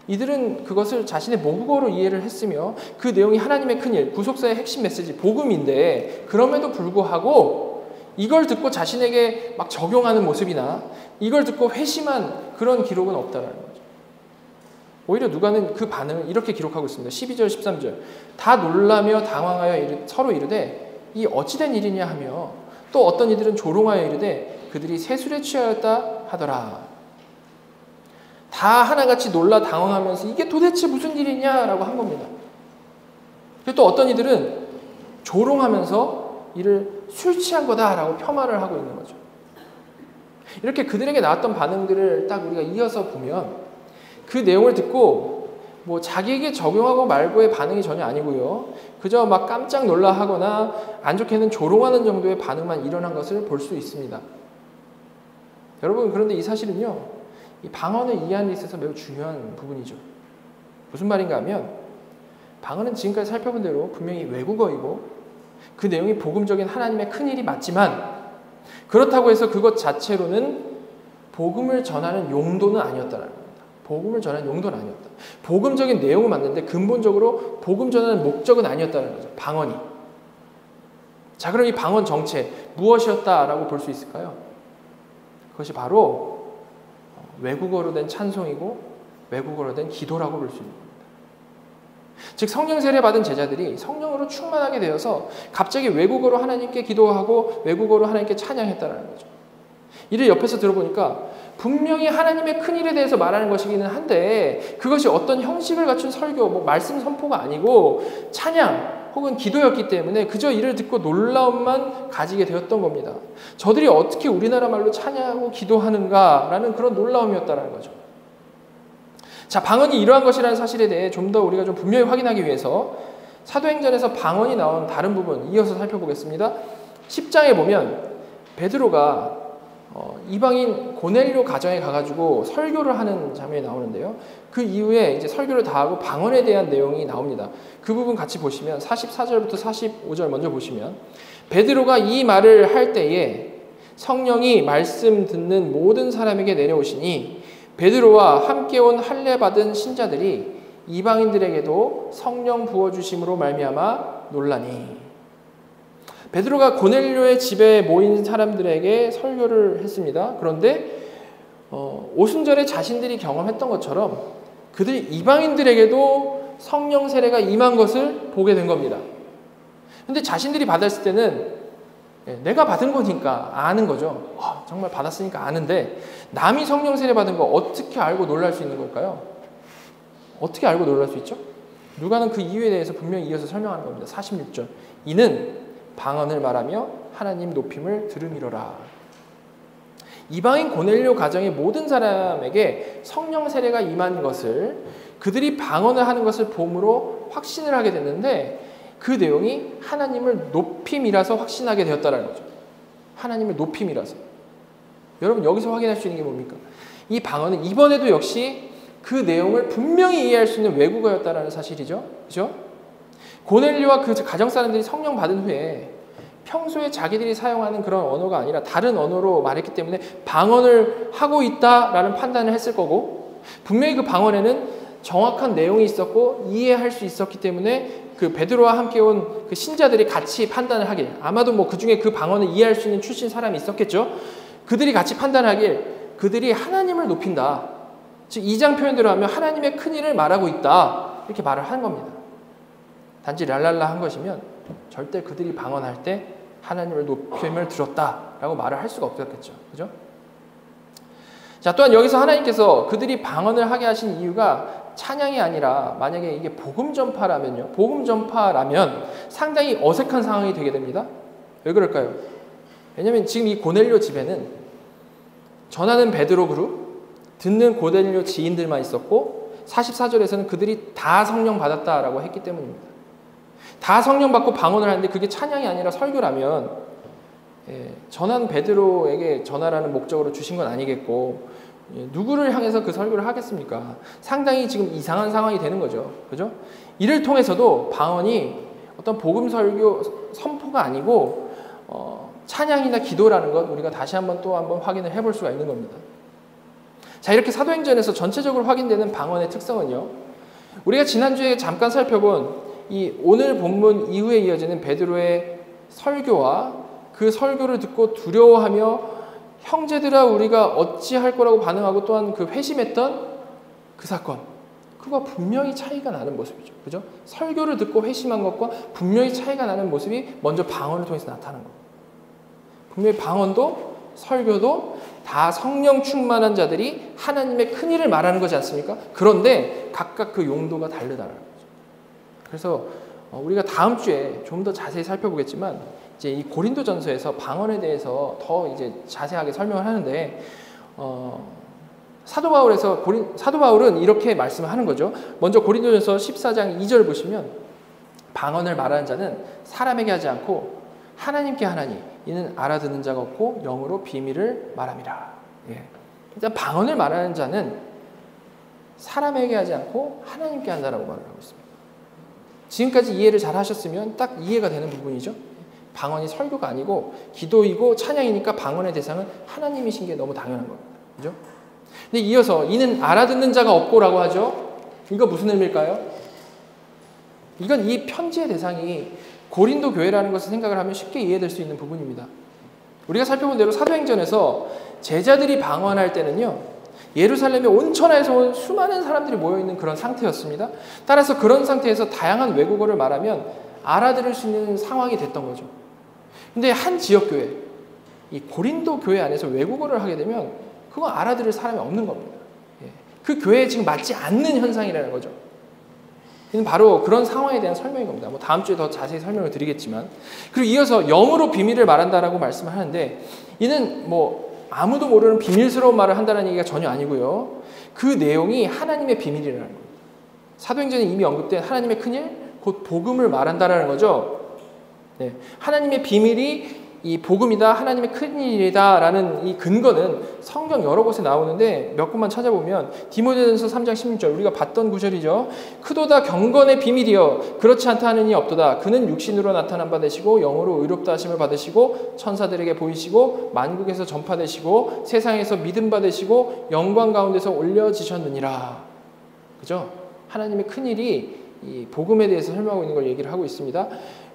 이들은 그것을 자신의 모국어로 이해를 했으며 그 내용이 하나님의 큰일, 구속사의 핵심 메시지, 복음인데 그럼에도 불구하고 이걸 듣고 자신에게 막 적용하는 모습이나 이걸 듣고 회심한 그런 기록은 없다라는 거죠. 오히려 누가는 그 반응을 이렇게 기록하고 있습니다. 12절, 13절. 다 놀라며 당황하여 서로 이르되 이 어찌된 일이냐 하며 또 어떤 이들은 조롱하여 이르되 그들이 세술에 취하였다 하더라. 다 하나같이 놀라 당황하면서 이게 도대체 무슨 일이냐라고 한 겁니다. 그리고 또 어떤 이들은 조롱하면서 이를 술 취한 거다라고 폄하를 하고 있는 거죠. 이렇게 그들에게 나왔던 반응들을 딱 우리가 이어서 보면 그 내용을 듣고 자기에게 적용하고 말고의 반응이 전혀 아니고요. 그저 막 깜짝 놀라하거나 안 좋게는 조롱하는 정도의 반응만 일어난 것을 볼 수 있습니다. 여러분, 그런데 이 사실은요. 이 방언을 이해하는 데 있어서 매우 중요한 부분이죠. 무슨 말인가 하면 방언은 지금까지 살펴본 대로 분명히 외국어이고 그 내용이 복음적인 하나님의 큰일이 맞지만 그렇다고 해서 그것 자체로는 복음을 전하는 용도는 아니었다는 겁니다. 복음을 전하는 용도는 아니었다. 복음적인 내용은 맞는데 근본적으로 복음 전하는 목적은 아니었다는 거죠. 방언이. 자, 그럼 이 방언 정체 무엇이었다라고 볼 수 있을까요? 그것이 바로 외국어로 된 찬송이고 외국어로 된 기도라고 볼 수 있는 겁니다. 즉 성령 세례 받은 제자들이 성령으로 충만하게 되어서 갑자기 외국어로 하나님께 기도하고 외국어로 하나님께 찬양했다는 거죠. 이를 옆에서 들어보니까 분명히 하나님의 큰일에 대해서 말하는 것이기는 한데 그것이 어떤 형식을 갖춘 설교, 말씀 선포가 아니고 찬양 혹은 기도였기 때문에 그저 이를 듣고 놀라움만 가지게 되었던 겁니다. 저들이 어떻게 우리나라 말로 찬양하고 기도하는가라는 그런 놀라움이었다는 거죠. 자, 방언이 이러한 것이라는 사실에 대해 좀 더 우리가 좀 분명히 확인하기 위해서 사도행전에서 방언이 나온 다른 부분 이어서 살펴보겠습니다. 10장에 보면 베드로가 이방인 고넬료 가정에 가가지고 설교를 하는 장면이 나오는데요. 그 이후에 이제 설교를 다 하고 방언에 대한 내용이 나옵니다. 그 부분 같이 보시면 44절부터 45절 먼저 보시면 베드로가 이 말을 할 때에 성령이 말씀 듣는 모든 사람에게 내려오시니 베드로와 함께 온 할례 받은 신자들이 이방인들에게도 성령 부어주심으로 말미암아 놀라니. 베드로가 고넬료의 집에 모인 사람들에게 설교를 했습니다. 그런데 오순절에 자신들이 경험했던 것처럼 그들이 이방인들에게도 성령 세례가 임한 것을 보게 된 겁니다. 근데 자신들이 받았을 때는 내가 받은 거니까 아는 거죠. 정말 받았으니까 아는데 남이 성령 세례 받은 거 어떻게 알고 놀랄 수 있는 걸까요? 어떻게 알고 놀랄 수 있죠? 누가는 그 이유에 대해서 분명히 이어서 설명하는 겁니다. 46절. 이는 방언을 말하며 하나님 높임을 들음이로라. 이방인 고넬료 가정의 모든 사람에게 성령 세례가 임한 것을 그들이 방언을 하는 것을 봄으로 확신을 하게 됐는데 그 내용이 하나님을 높임이라서 확신하게 되었다는 거죠. 하나님을 높임이라서. 여러분 여기서 확인할 수 있는 게 뭡니까? 이 방언은 이번에도 역시 그 내용을 분명히 이해할 수 있는 외국어였다는 사실이죠. 그죠? 고넬료와 그 가정 사람들이 성령 받은 후에 평소에 자기들이 사용하는 그런 언어가 아니라 다른 언어로 말했기 때문에 방언을 하고 있다라는 판단을 했을 거고 분명히 그 방언에는 정확한 내용이 있었고 이해할 수 있었기 때문에 그 베드로와 함께 온 그 신자들이 같이 판단을 하길 아마도 뭐 그 중에 그 방언을 이해할 수 있는 출신 사람이 있었겠죠. 그들이 같이 판단하길 그들이 하나님을 높인다. 즉 2장 표현대로 하면 하나님의 큰일을 말하고 있다. 이렇게 말을 한 겁니다. 단지 랄랄라 한 것이면 절대 그들이 방언할 때 하나님을 높임을 들었다라고 말을 할 수가 없었겠죠. 그죠? 자, 또한 여기서 하나님께서 그들이 방언을 하게 하신 이유가 찬양이 아니라 만약에 이게 복음 전파라면요. 복음 전파라면 상당히 어색한 상황이 되게 됩니다. 왜 그럴까요? 왜냐하면 지금 이 고넬료 집에는 전하는 베드로 그룹, 듣는 고넬료 지인들만 있었고 44절에서는 그들이 다 성령 받았다라고 했기 때문입니다. 다 성령 받고 방언을 하는데 그게 찬양이 아니라 설교라면 전한 베드로에게 전하라는 목적으로 주신 건 아니겠고 누구를 향해서 그 설교를 하겠습니까? 상당히 지금 이상한 상황이 되는 거죠. 그죠? 이를 통해서도 방언이 어떤 복음 설교 선포가 아니고 찬양이나 기도라는 것 우리가 다시 한번 또 한번 확인을 해볼 수가 있는 겁니다. 자, 이렇게 사도행전에서 전체적으로 확인되는 방언의 특성은요. 우리가 지난주에 잠깐 살펴본 이 오늘 본문 이후에 이어지는 베드로의 설교와 그 설교를 듣고 두려워하며 형제들아 우리가 어찌할 거라고 반응하고 또한 그 회심했던 그 사건 그거와 분명히 차이가 나는 모습이죠. 그죠? 설교를 듣고 회심한 것과 분명히 차이가 나는 모습이 먼저 방언을 통해서 나타나는 겁니다. 분명히 방언도 설교도 다 성령 충만한 자들이 하나님의 큰일을 말하는 거지 않습니까? 그런데 각각 그 용도가 다르다는 거죠. 그래서 우리가 다음 주에 좀 더 자세히 살펴보겠지만 이제 이 고린도전서에서 방언에 대해서 더 이제 자세하게 설명을 하는데 사도 바울은 이렇게 말씀을 하는 거죠. 먼저 고린도전서 14장 2절 보시면 방언을 말하는 자는 사람에게 하지 않고 하나님께 하나니 이는 알아듣는 자가 없고 영으로 비밀을 말함이라. 예. 일단 방언을 말하는 자는 사람에게 하지 않고 하나님께 한다라고 말을 하고 있습니다. 지금까지 이해를 잘 하셨으면 딱 이해가 되는 부분이죠. 방언이 설교가 아니고 기도이고 찬양이니까 방언의 대상은 하나님이신 게 너무 당연한 겁니다. 그죠? 근데 이어서 이는 알아듣는 자가 없고라고 하죠. 이거 무슨 의미일까요? 이건 이 편지의 대상이 고린도 교회라는 것을 생각을 하면 쉽게 이해될 수 있는 부분입니다. 우리가 살펴본 대로 사도행전에서 제자들이 방언할 때는요. 예루살렘의 온천하에서 온 수많은 사람들이 모여있는 그런 상태였습니다. 따라서 그런 상태에서 다양한 외국어를 말하면 알아들을 수 있는 상황이 됐던 거죠. 근데 한 지역교회, 이 고린도 교회 안에서 외국어를 하게 되면 그거 알아들을 사람이 없는 겁니다. 그 교회에 지금 맞지 않는 현상이라는 거죠. 이는 바로 그런 상황에 대한 설명인 겁니다. 뭐 다음 주에 더 자세히 설명을 드리겠지만. 그리고 이어서 영으로 비밀을 말한다라고 말씀을 하는데 이는 뭐 아무도 모르는 비밀스러운 말을 한다는 얘기가 전혀 아니고요. 그 내용이 하나님의 비밀이라는 겁니다. 사도행전에 이미 언급된 하나님의 큰일, 곧 복음을 말한다라는 거죠. 네, 하나님의 비밀이 이 복음이다, 하나님의 큰일이다라는 이 근거는 성경 여러 곳에 나오는데 몇 곳만 찾아보면 디모데전서 3장 16절 우리가 봤던 구절이죠. 크도다 경건의 비밀이여 그렇지 않다 하는 이 없도다. 그는 육신으로 나타난 바 되시고 영으로 의롭다 하심을 받으시고 천사들에게 보이시고 만국에서 전파되시고 세상에서 믿음 받으시고 영광 가운데서 올려지셨느니라. 그죠? 하나님의 큰일이 이 복음에 대해서 설명하고 있는 걸 얘기를 하고 있습니다.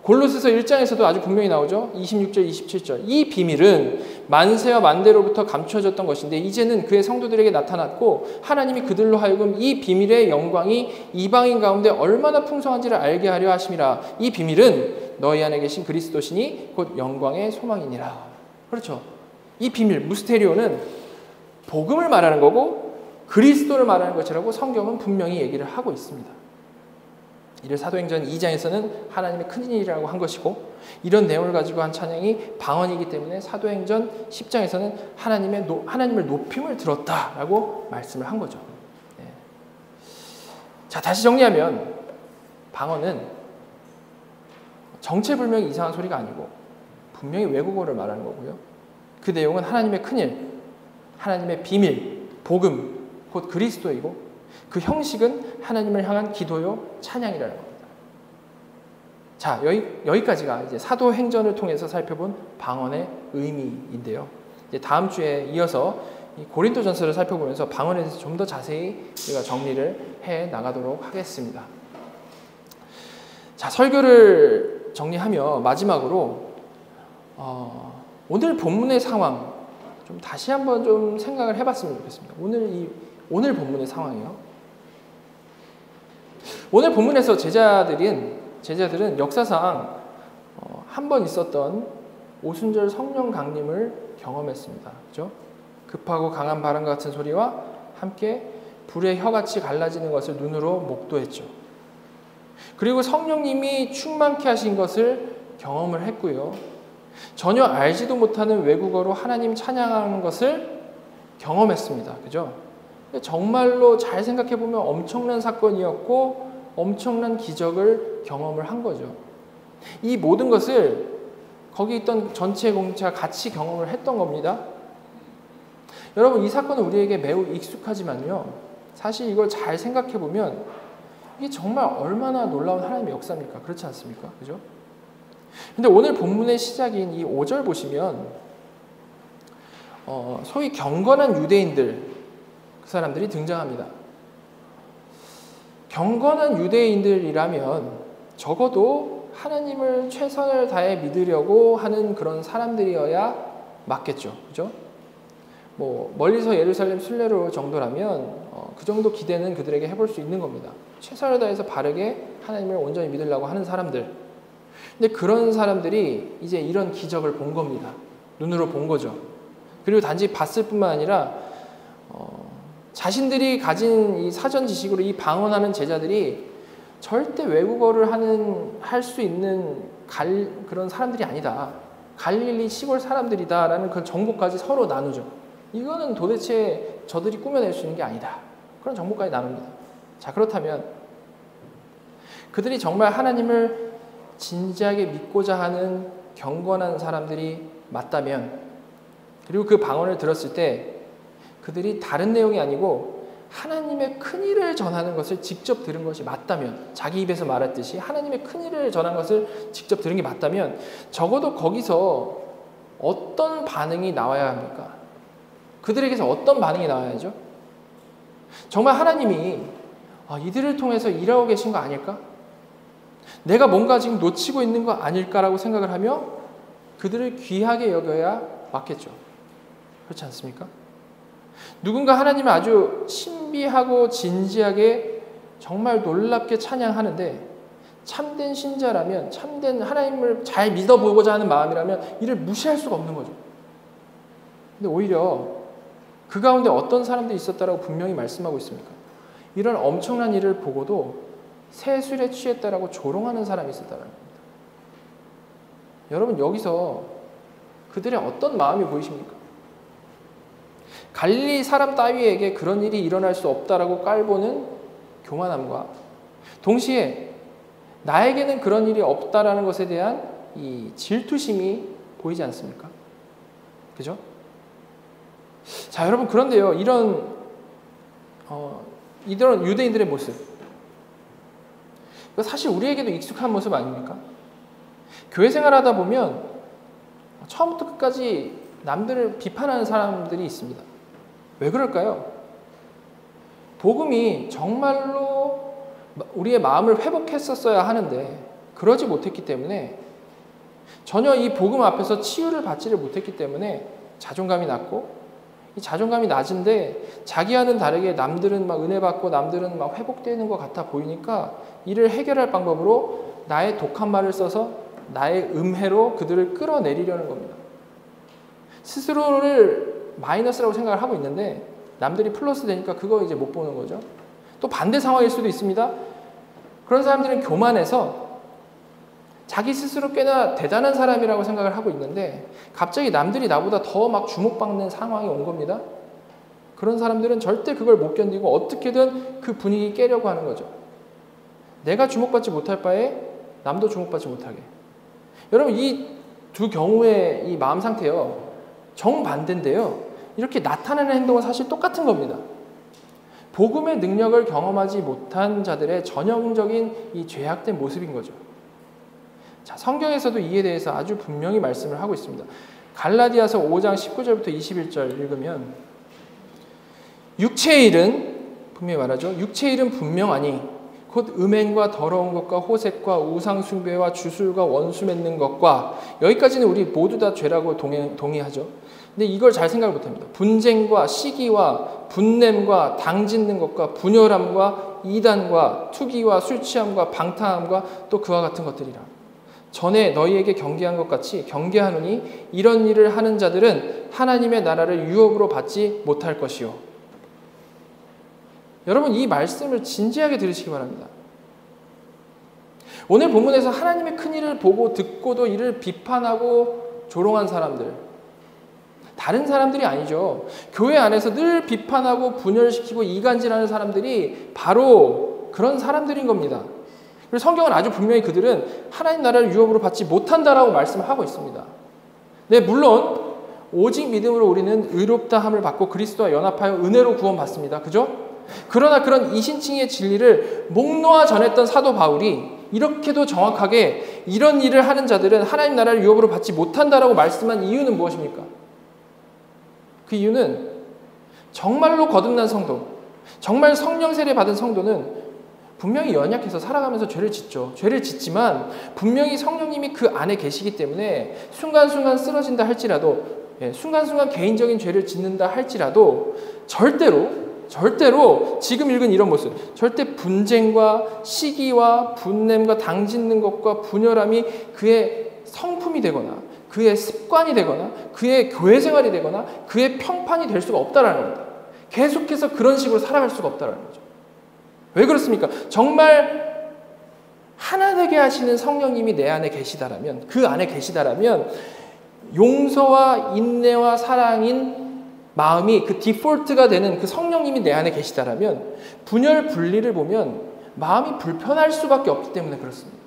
골로새서 1장에서도 아주 분명히 나오죠. 26절, 27절. 이 비밀은 만세와 만대로부터 감추어졌던 것인데 이제는 그의 성도들에게 나타났고 하나님이 그들로 하여금 이 비밀의 영광이 이방인 가운데 얼마나 풍성한지를 알게 하려 하심이라. 이 비밀은 너희 안에 계신 그리스도시니 곧 영광의 소망이니라. 그렇죠. 이 비밀, 무스테리오는 복음을 말하는 거고 그리스도를 말하는 것이라고 성경은 분명히 얘기를 하고 있습니다. 이를 사도행전 2장에서는 하나님의 큰일이라고 한 것이고 이런 내용을 가지고 한 찬양이 방언이기 때문에 사도행전 10장에서는 하나님을 높임을 들었다라고 말씀을 한 거죠. 네. 자, 다시 정리하면 방언은 정체불명의 이상한 소리가 아니고 분명히 외국어를 말하는 거고요. 그 내용은 하나님의 큰일, 하나님의 비밀, 복음, 곧 그리스도이고 그 형식은 하나님을 향한 기도요, 찬양이라는 겁니다. 자, 여기까지가 이제 사도행전을 통해서 살펴본 방언의 의미인데요. 이제 다음 주에 이어서 이 고린도전서를 살펴보면서 방언에 대해서 좀 더 자세히 우리가 정리를 해 나가도록 하겠습니다. 자, 설교를 정리하며 마지막으로 오늘 본문의 상황 좀 다시 한번 좀 생각을 해봤으면 좋겠습니다. 오늘 본문의 상황이요. 오늘 본문에서 제자들은 역사상 한 번 있었던 오순절 성령 강림을 경험했습니다. 그렇죠? 급하고 강한 바람과 같은 소리와 함께 불의 혀같이 갈라지는 것을 눈으로 목도했죠. 그리고 성령님이 충만케 하신 것을 경험을 했고요. 전혀 알지도 못하는 외국어로 하나님 찬양하는 것을 경험했습니다. 그죠? 정말로 잘 생각해보면 엄청난 사건이었고 엄청난 기적을 경험을 한 거죠. 이 모든 것을 거기 있던 전체 공동체가 같이 경험을 했던 겁니다. 여러분, 이 사건은 우리에게 매우 익숙하지만요. 사실 이걸 잘 생각해보면 이게 정말 얼마나 놀라운 하나님의 역사입니까? 그렇지 않습니까? 그죠? 근데 오늘 본문의 시작인 이 5절 보시면 소위 경건한 유대인들 그 사람들이 등장합니다. 경건한 유대인들이라면 적어도 하나님을 최선을 다해 믿으려고 하는 그런 사람들이어야 맞겠죠. 그죠? 뭐 멀리서 예루살렘 순례로 정도라면 그 정도 기대는 그들에게 해볼 수 있는 겁니다. 최선을 다해서 바르게 하나님을 온전히 믿으려고 하는 사람들. 근데 그런 사람들이 이제 이런 기적을 본 겁니다. 눈으로 본 거죠. 그리고 단지 봤을 뿐만 아니라 자신들이 가진 이 사전 지식으로 이 방언하는 제자들이 절대 외국어를 할 수 있는 그런 사람들이 아니다. 갈릴리 시골 사람들이다라는 그런 정보까지 서로 나누죠. 이거는 도대체 저들이 꾸며낼 수 있는 게 아니다. 그런 정보까지 나눕니다. 자, 그렇다면 그들이 정말 하나님을 진지하게 믿고자 하는 경건한 사람들이 맞다면, 그리고 그 방언을 들었을 때 그들이 다른 내용이 아니고 하나님의 큰일을 전하는 것을 직접 들은 것이 맞다면, 자기 입에서 말했듯이 하나님의 큰일을 전한 것을 직접 들은 게 맞다면 적어도 거기서 어떤 반응이 나와야 합니까? 그들에게서 어떤 반응이 나와야죠? 정말 하나님이 이들을 통해서 일하고 계신 거 아닐까? 내가 뭔가 지금 놓치고 있는 거 아닐까라고 생각을 하며 그들을 귀하게 여겨야 맞겠죠. 그렇지 않습니까? 누군가 하나님을 아주 신비하고 진지하게 정말 놀랍게 찬양하는데 참된 신자라면, 참된 하나님을 잘 믿어보고자 하는 마음이라면 이를 무시할 수가 없는 거죠. 근데 오히려 그 가운데 어떤 사람들이 있었다라고 분명히 말씀하고 있습니까? 이런 엄청난 일을 보고도 새 술에 취했다라고 조롱하는 사람이 있었다는 겁니다. 여러분, 여기서 그들의 어떤 마음이 보이십니까? 갈릴리 사람 따위에게 그런 일이 일어날 수 없다라고 깔보는 교만함과 동시에 나에게는 그런 일이 없다라는 것에 대한 이 질투심이 보이지 않습니까? 그죠? 자, 여러분, 그런데요, 이런 유대인들의 모습, 사실 우리에게도 익숙한 모습 아닙니까? 교회 생활하다 보면 처음부터 끝까지 남들을 비판하는 사람들이 있습니다. 왜 그럴까요? 복음이 정말로 우리의 마음을 회복했었어야 하는데 그러지 못했기 때문에, 전혀 이 복음 앞에서 치유를 받지를 못했기 때문에 자존감이 낮고, 이 자존감이 낮은데 자기와는 다르게 남들은 막 은혜 받고 남들은 막 회복되는 것 같아 보이니까 이를 해결할 방법으로 나의 독한 말을 써서 나의 음해로 그들을 끌어내리려는 겁니다. 스스로를 마이너스라고 생각을 하고 있는데 남들이 플러스 되니까 그거 이제 못 보는 거죠. 또 반대 상황일 수도 있습니다. 그런 사람들은 교만해서 자기 스스로 꽤나 대단한 사람이라고 생각을 하고 있는데 갑자기 남들이 나보다 더 막 주목받는 상황이 온 겁니다. 그런 사람들은 절대 그걸 못 견디고 어떻게든 그 분위기 깨려고 하는 거죠. 내가 주목받지 못할 바에 남도 주목받지 못하게. 여러분, 이 두 경우의 이 마음 상태요, 정반대인데요, 이렇게 나타나는 행동은 사실 똑같은 겁니다. 복음의 능력을 경험하지 못한 자들의 전형적인 이 죄악된 모습인 거죠. 자, 성경에서도 이에 대해서 아주 분명히 말씀을 하고 있습니다. 갈라디아서 5장 19절부터 21절 읽으면, 육체의 일은 분명히 말하죠. 육체의 일은 분명하니 곧 음행과 더러운 것과 호색과 우상 숭배와 주술과 원수 맺는 것과, 여기까지는 우리 모두 다 죄라고 동의하죠. 근데 이걸 잘 생각을 못합니다. 분쟁과 시기와 분냄과 당짓는 것과 분열함과 이단과 투기와 술 취함과 방탕함과 또 그와 같은 것들이라. 전에 너희에게 경계한 것 같이 경계하노니 이런 일을 하는 자들은 하나님의 나라를 유업으로 받지 못할 것이요. 여러분, 이 말씀을 진지하게 들으시기 바랍니다. 오늘 본문에서 하나님의 큰 일을 보고 듣고도 이를 비판하고 조롱한 사람들, 다른 사람들이 아니죠. 교회 안에서 늘 비판하고 분열시키고 이간질하는 사람들이 바로 그런 사람들인 겁니다. 그래서 성경은 아주 분명히 그들은 하나님 나라를 유업으로 받지 못한다라고 말씀을 하고 있습니다. 네, 물론 오직 믿음으로 우리는 의롭다함을 받고 그리스도와 연합하여 은혜로 구원받습니다. 그죠? 그러나 그런 이신칭의 진리를 목 놓아 전했던 사도 바울이 이렇게도 정확하게 이런 일을 하는 자들은 하나님 나라를 유업으로 받지 못한다라고 말씀한 이유는 무엇입니까? 그 이유는 정말로 거듭난 성도, 정말 성령 세례 받은 성도는 분명히 연약해서 살아가면서 죄를 짓죠. 죄를 짓지만 분명히 성령님이 그 안에 계시기 때문에 순간순간 쓰러진다 할지라도, 순간순간 개인적인 죄를 짓는다 할지라도 절대로 지금 읽은 이런 모습, 절대 분쟁과 시기와 분냄과 당짓는 것과 분열함이 그의 성품이 되거나 그의 습관이 되거나 그의 교회 생활이 되거나 그의 평판이 될 수가 없다라는 겁니다. 계속해서 그런 식으로 살아갈 수가 없다라는 거죠. 왜 그렇습니까? 정말 하나 되게 하시는 성령님이 내 안에 계시다라면, 그 안에 계시다라면 용서와 인내와 사랑인 마음이 그 디폴트가 되는 그 성령님이 내 안에 계시다라면 분열 분리를 보면 마음이 불편할 수밖에 없기 때문에 그렇습니다.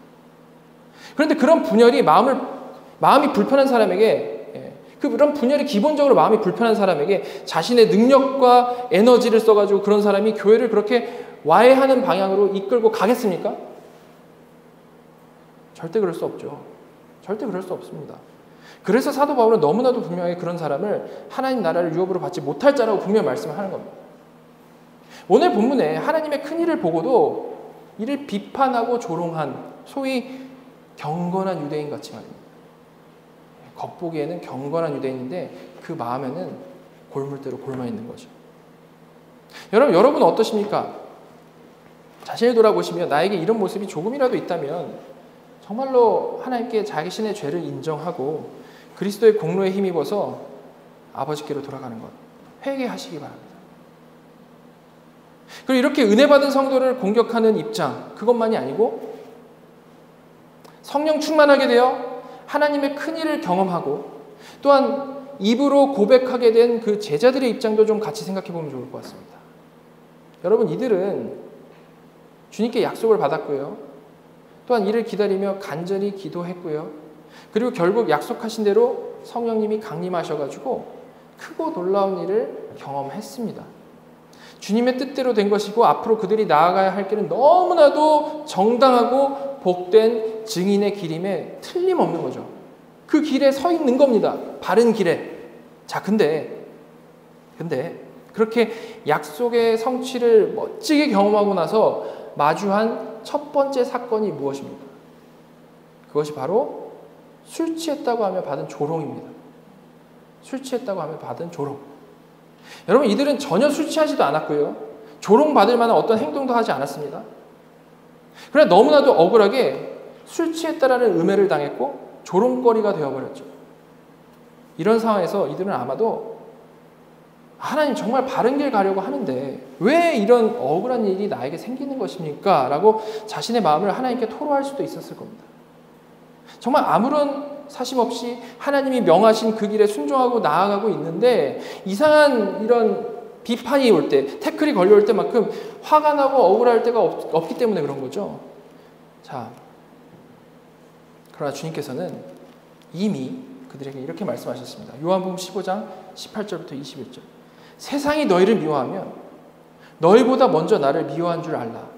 그런데 그런 분열이 마음이 불편한 사람에게, 그런 분열이 기본적으로 마음이 불편한 사람에게 자신의 능력과 에너지를 써가지고 그런 사람이 교회를 그렇게 와해하는 방향으로 이끌고 가겠습니까? 절대 그럴 수 없죠. 절대 그럴 수 없습니다. 그래서 사도 바울은 너무나도 분명히 그런 사람을 하나님 나라를 유업으로 받지 못할 자라고 분명히 말씀을 하는 겁니다. 오늘 본문에 하나님의 큰 일을 보고도 이를 비판하고 조롱한 소위 경건한 유대인 같이 말입니다. 겉보기에는 경건한 유대인인데 그 마음에는 골물대로 골마 있는 거죠. 여러분 어떠십니까? 자신을 돌아보시면 나에게 이런 모습이 조금이라도 있다면 정말로 하나님께 자신의 죄를 인정하고 그리스도의 공로에 힘입어서 아버지께로 돌아가는 것, 회개하시기 바랍니다. 그리고 이렇게 은혜 받은 성도를 공격하는 입장, 그것만이 아니고 성령 충만하게 되어 하나님의 큰 일을 경험하고 또한 입으로 고백하게 된 그 제자들의 입장도 좀 같이 생각해 보면 좋을 것 같습니다. 여러분, 이들은 주님께 약속을 받았고요. 또한 이를 기다리며 간절히 기도했고요. 그리고 결국 약속하신 대로 성령님이 강림하셔가지고 크고 놀라운 일을 경험했습니다. 주님의 뜻대로 된 것이고 앞으로 그들이 나아가야 할 길은 너무나도 정당하고 복된 증인의 길임에 틀림없는 거죠. 그 길에 서 있는 겁니다. 바른 길에. 자, 근데 그렇게 약속의 성취를 멋지게 경험하고 나서 마주한 첫 번째 사건이 무엇입니까? 그것이 바로 술 취했다고 하며 받은 조롱입니다. 술 취했다고 하며 받은 조롱. 여러분, 이들은 전혀 술 취하지도 않았고요. 조롱받을 만한 어떤 행동도 하지 않았습니다. 그러나 너무나도 억울하게 술 취했다라는 음해를 당했고 조롱거리가 되어버렸죠. 이런 상황에서 이들은 아마도 하나님, 정말 바른 길 가려고 하는데 왜 이런 억울한 일이 나에게 생기는 것입니까? 라고 자신의 마음을 하나님께 토로할 수도 있었을 겁니다. 정말 아무런 사심 없이 하나님이 명하신 그 길에 순종하고 나아가고 있는데 이상한 이런 비판이 올 때, 태클이 걸려올 때만큼 화가 나고 억울할 때가 없기 때문에 그런 거죠. 자, 그러나 주님께서는 이미 그들에게 이렇게 말씀하셨습니다. 요한복음 15장 18절부터 21절. 세상이 너희를 미워하면 너희보다 먼저 나를 미워한 줄 알라.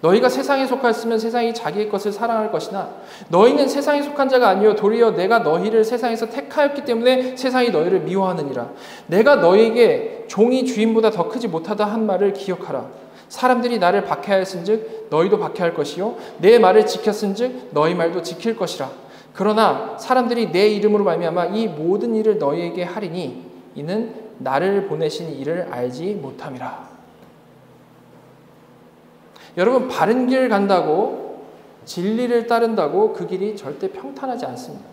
너희가 세상에 속하였으면 세상이 자기의 것을 사랑할 것이나 너희는 세상에 속한 자가 아니요 도리어 내가 너희를 세상에서 택하였기 때문에 세상이 너희를 미워하느니라. 내가 너희에게 종이 주인보다 더 크지 못하다 한 말을 기억하라. 사람들이 나를 박해하였은즉 너희도 박해할 것이요 내 말을 지켰은즉 너희 말도 지킬 것이라. 그러나 사람들이 내 이름으로 말미암아 이 모든 일을 너희에게 하리니 이는 나를 보내신 이를 알지 못함이라. 여러분, 바른 길 간다고 진리를 따른다고 그 길이 절대 평탄하지 않습니다.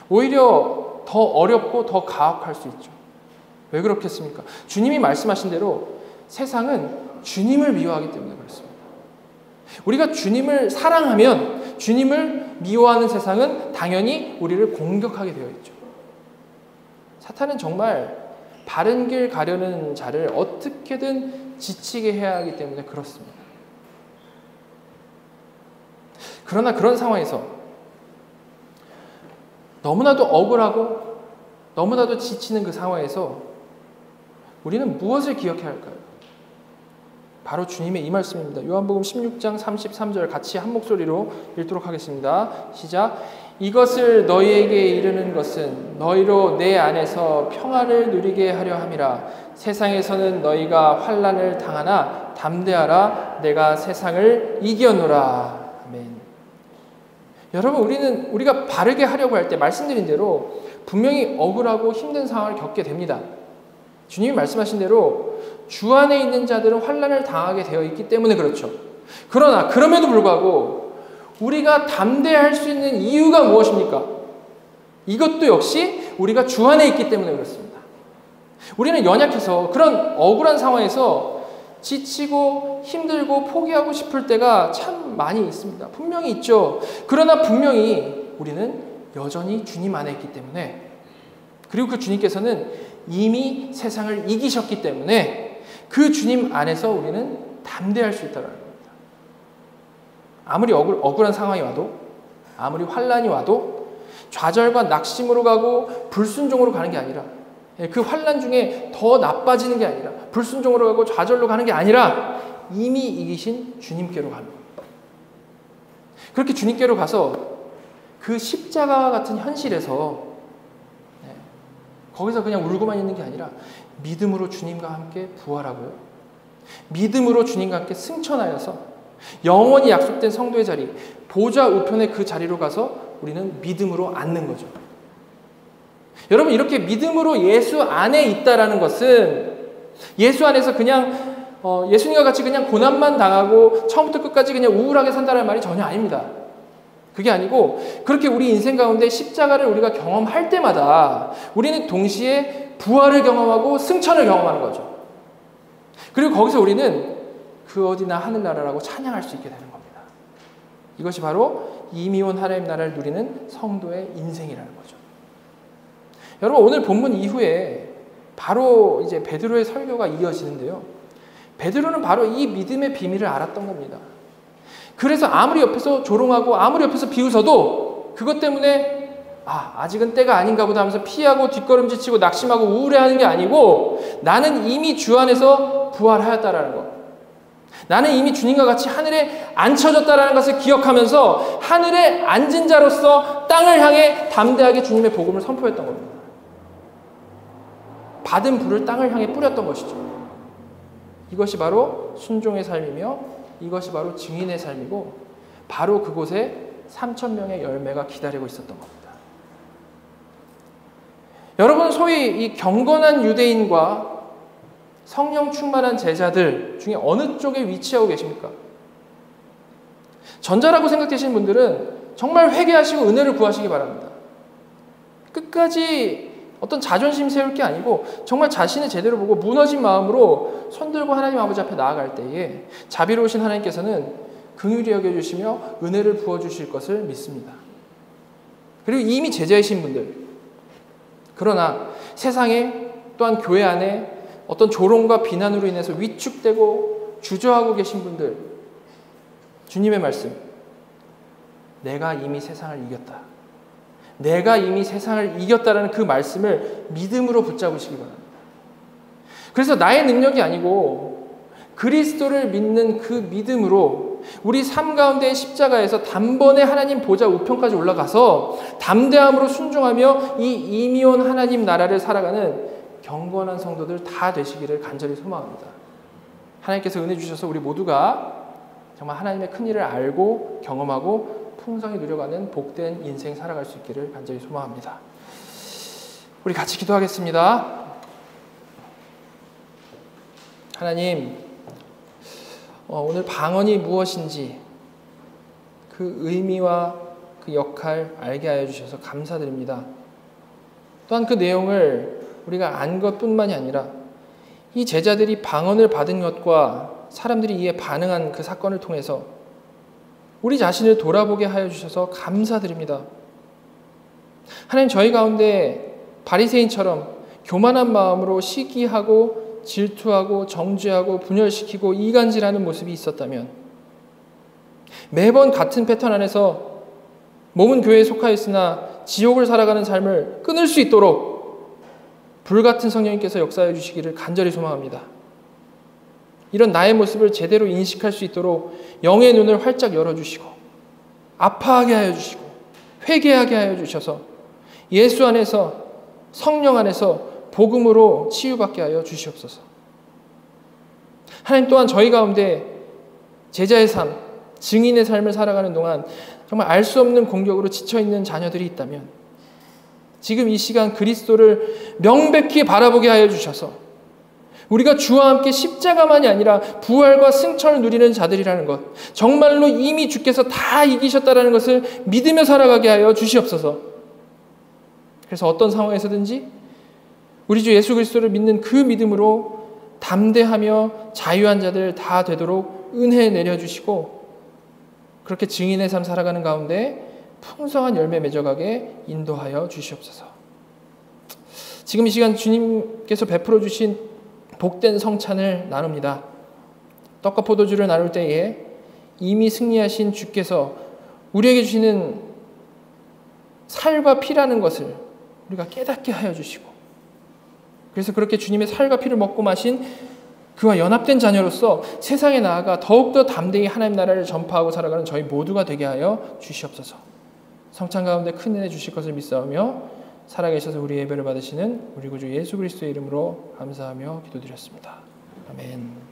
오히려 더 어렵고 더 가혹할 수 있죠. 왜 그렇겠습니까? 주님이 말씀하신 대로 세상은 주님을 미워하기 때문에 그렇습니다. 우리가 주님을 사랑하면 주님을 미워하는 세상은 당연히 우리를 공격하게 되어 있죠. 사탄은 정말 바른 길 가려는 자를 어떻게든 지치게 해야 하기 때문에 그렇습니다. 그러나 그런 상황에서 너무나도 억울하고 너무나도 지치는 그 상황에서 우리는 무엇을 기억해야 할까요? 바로 주님의 이 말씀입니다. 요한복음 16장 33절 같이 한 목소리로 읽도록 하겠습니다. 시작. 이것을 너희에게 이르는 것은 너희로 내 안에서 평안을 누리게 하려 함이라. 세상에서는 너희가 환난을 당하나 담대하라. 내가 세상을 이겨노라. 아멘. 여러분, 우리가 바르게 하려고 할 때 말씀드린 대로 분명히 억울하고 힘든 상황을 겪게 됩니다. 주님이 말씀하신 대로 주 안에 있는 자들은 환난을 당하게 되어 있기 때문에 그렇죠. 그러나 그럼에도 불구하고 우리가 담대할 수 있는 이유가 무엇입니까? 이것도 역시 우리가 주 안에 있기 때문에 그렇습니다. 우리는 연약해서 그런 억울한 상황에서 지치고 힘들고 포기하고 싶을 때가 참 많이 있습니다. 분명히 있죠. 그러나 분명히 우리는 여전히 주님 안에 있기 때문에, 그리고 그 주님께서는 이미 세상을 이기셨기 때문에 그 주님 안에서 우리는 담대할 수 있다는 겁니다. 아무리 억울한 상황이 와도, 아무리 환난이 와도 좌절과 낙심으로 가고 불순종으로 가는 게 아니라, 그 환난 중에 더 나빠지는 게 아니라, 불순종으로 가고 좌절로 가는 게 아니라 이미 이기신 주님께로 가는 겁니다. 그렇게 주님께로 가서 그 십자가와 같은 현실에서 거기서 그냥 울고만 있는 게 아니라 믿음으로 주님과 함께 부활하고요, 믿음으로 주님과 함께 승천하여서 영원히 약속된 성도의 자리, 보좌 우편의 그 자리로 가서 우리는 믿음으로 앉는 거죠. 여러분, 이렇게 믿음으로 예수 안에 있다라는 것은 예수 안에서 그냥 예수님과 같이 그냥 고난만 당하고 처음부터 끝까지 그냥 우울하게 산다는 말이 전혀 아닙니다. 그게 아니고, 그렇게 우리 인생 가운데 십자가를 우리가 경험할 때마다 우리는 동시에 부활을 경험하고 승천을 경험하는 거죠. 그리고 거기서 우리는 그 어디나 하늘나라라고 찬양할 수 있게 되는 겁니다. 이것이 바로 이미 온 하나님 나라를 누리는 성도의 인생이라는 거죠. 여러분, 오늘 본문 이후에 바로 이제 베드로의 설교가 이어지는데요. 베드로는 바로 이 믿음의 비밀을 알았던 겁니다. 그래서 아무리 옆에서 조롱하고 아무리 옆에서 비웃어도 그것 때문에 아직은 때가 아닌가 보다 하면서 피하고 뒷걸음질치고 낙심하고 우울해하는 게 아니고, 나는 이미 주 안에서 부활하였다라는 것, 나는 이미 주님과 같이 하늘에 앉혀졌다라는 것을 기억하면서 하늘에 앉은 자로서 땅을 향해 담대하게 주님의 복음을 선포했던 겁니다. 받은 불을 땅을 향해 뿌렸던 것이죠. 이것이 바로 순종의 삶이며 이것이 바로 증인의 삶이고, 바로 그곳에 3,000명의 열매가 기다리고 있었던 겁니다. 여러분, 소위 이 경건한 유대인과 성령 충만한 제자들 중에 어느 쪽에 위치하고 계십니까? 전자라고 생각되시는 분들은 정말 회개하시고 은혜를 구하시기 바랍니다. 끝까지 어떤 자존심 세울 게 아니고 정말 자신을 제대로 보고 무너진 마음으로 손들고 하나님 아버지 앞에 나아갈 때에 자비로우신 하나님께서는 긍휼히 여겨주시며 은혜를 부어주실 것을 믿습니다. 그리고 이미 제자이신 분들, 그러나 세상에 또한 교회 안에 어떤 조롱과 비난으로 인해서 위축되고 주저하고 계신 분들, 주님의 말씀, 내가 이미 세상을 이겼다, 내가 이미 세상을 이겼다라는 그 말씀을 믿음으로 붙잡으시기 바랍니다. 그래서 나의 능력이 아니고 그리스도를 믿는 그 믿음으로 우리 삶 가운데의 십자가에서 단번에 하나님 보좌 우편까지 올라가서 담대함으로 순종하며 이 이미 온 하나님 나라를 살아가는 경건한 성도들 다 되시기를 간절히 소망합니다. 하나님께서 은혜 주셔서 우리 모두가 정말 하나님의 큰 일을 알고 경험하고 풍성히 누려가는 복된 인생 살아갈 수 있기를 간절히 소망합니다. 우리 같이 기도하겠습니다. 하나님, 오늘 방언이 무엇인지 그 의미와 그 역할 알게 하여 주셔서 감사드립니다. 또한 그 내용을 우리가 안 것뿐만이 아니라 이 제자들이 방언을 받은 것과 사람들이 이에 반응한 그 사건을 통해서 우리 자신을 돌아보게 하여 주셔서 감사드립니다. 하나님, 저희 가운데 바리새인처럼 교만한 마음으로 시기하고 질투하고 정죄하고 분열시키고 이간질하는 모습이 있었다면, 매번 같은 패턴 안에서 몸은 교회에 속하였으나 지옥을 살아가는 삶을 끊을 수 있도록 불같은 성령님께서 역사해 주시기를 간절히 소망합니다. 이런 나의 모습을 제대로 인식할 수 있도록 영의 눈을 활짝 열어주시고 아파하게 하여 주시고 회개하게 하여 주셔서 예수 안에서 성령 안에서 복음으로 치유받게 하여 주시옵소서. 하나님, 또한 저희 가운데 제자의 삶, 증인의 삶을 살아가는 동안 정말 알 수 없는 공격으로 지쳐있는 자녀들이 있다면 지금 이 시간 그리스도를 명백히 바라보게 하여 주셔서 우리가 주와 함께 십자가만이 아니라 부활과 승천을 누리는 자들이라는 것, 정말로 이미 주께서 다 이기셨다는 것을 믿으며 살아가게 하여 주시옵소서. 그래서 어떤 상황에서든지 우리 주 예수 그리스도를 믿는 그 믿음으로 담대하며 자유한 자들 다 되도록 은혜 내려주시고, 그렇게 증인의 삶 살아가는 가운데 풍성한 열매 맺어가게 인도하여 주시옵소서. 지금 이 시간 주님께서 베풀어 주신 복된 성찬을 나눕니다. 떡과 포도주를 나눌 때에 이미 승리하신 주께서 우리에게 주시는 살과 피라는 것을 우리가 깨닫게 하여 주시고, 그래서 그렇게 주님의 살과 피를 먹고 마신 그와 연합된 자녀로서 세상에 나아가 더욱더 담대히 하나님 나라를 전파하고 살아가는 저희 모두가 되게 하여 주시옵소서. 성찬 가운데 큰 은혜 주실 것을 믿사오며 살아계셔서 우리 예배를 받으시는 우리 구주 예수 그리스도의 이름으로 감사하며 기도드렸습니다. 아멘.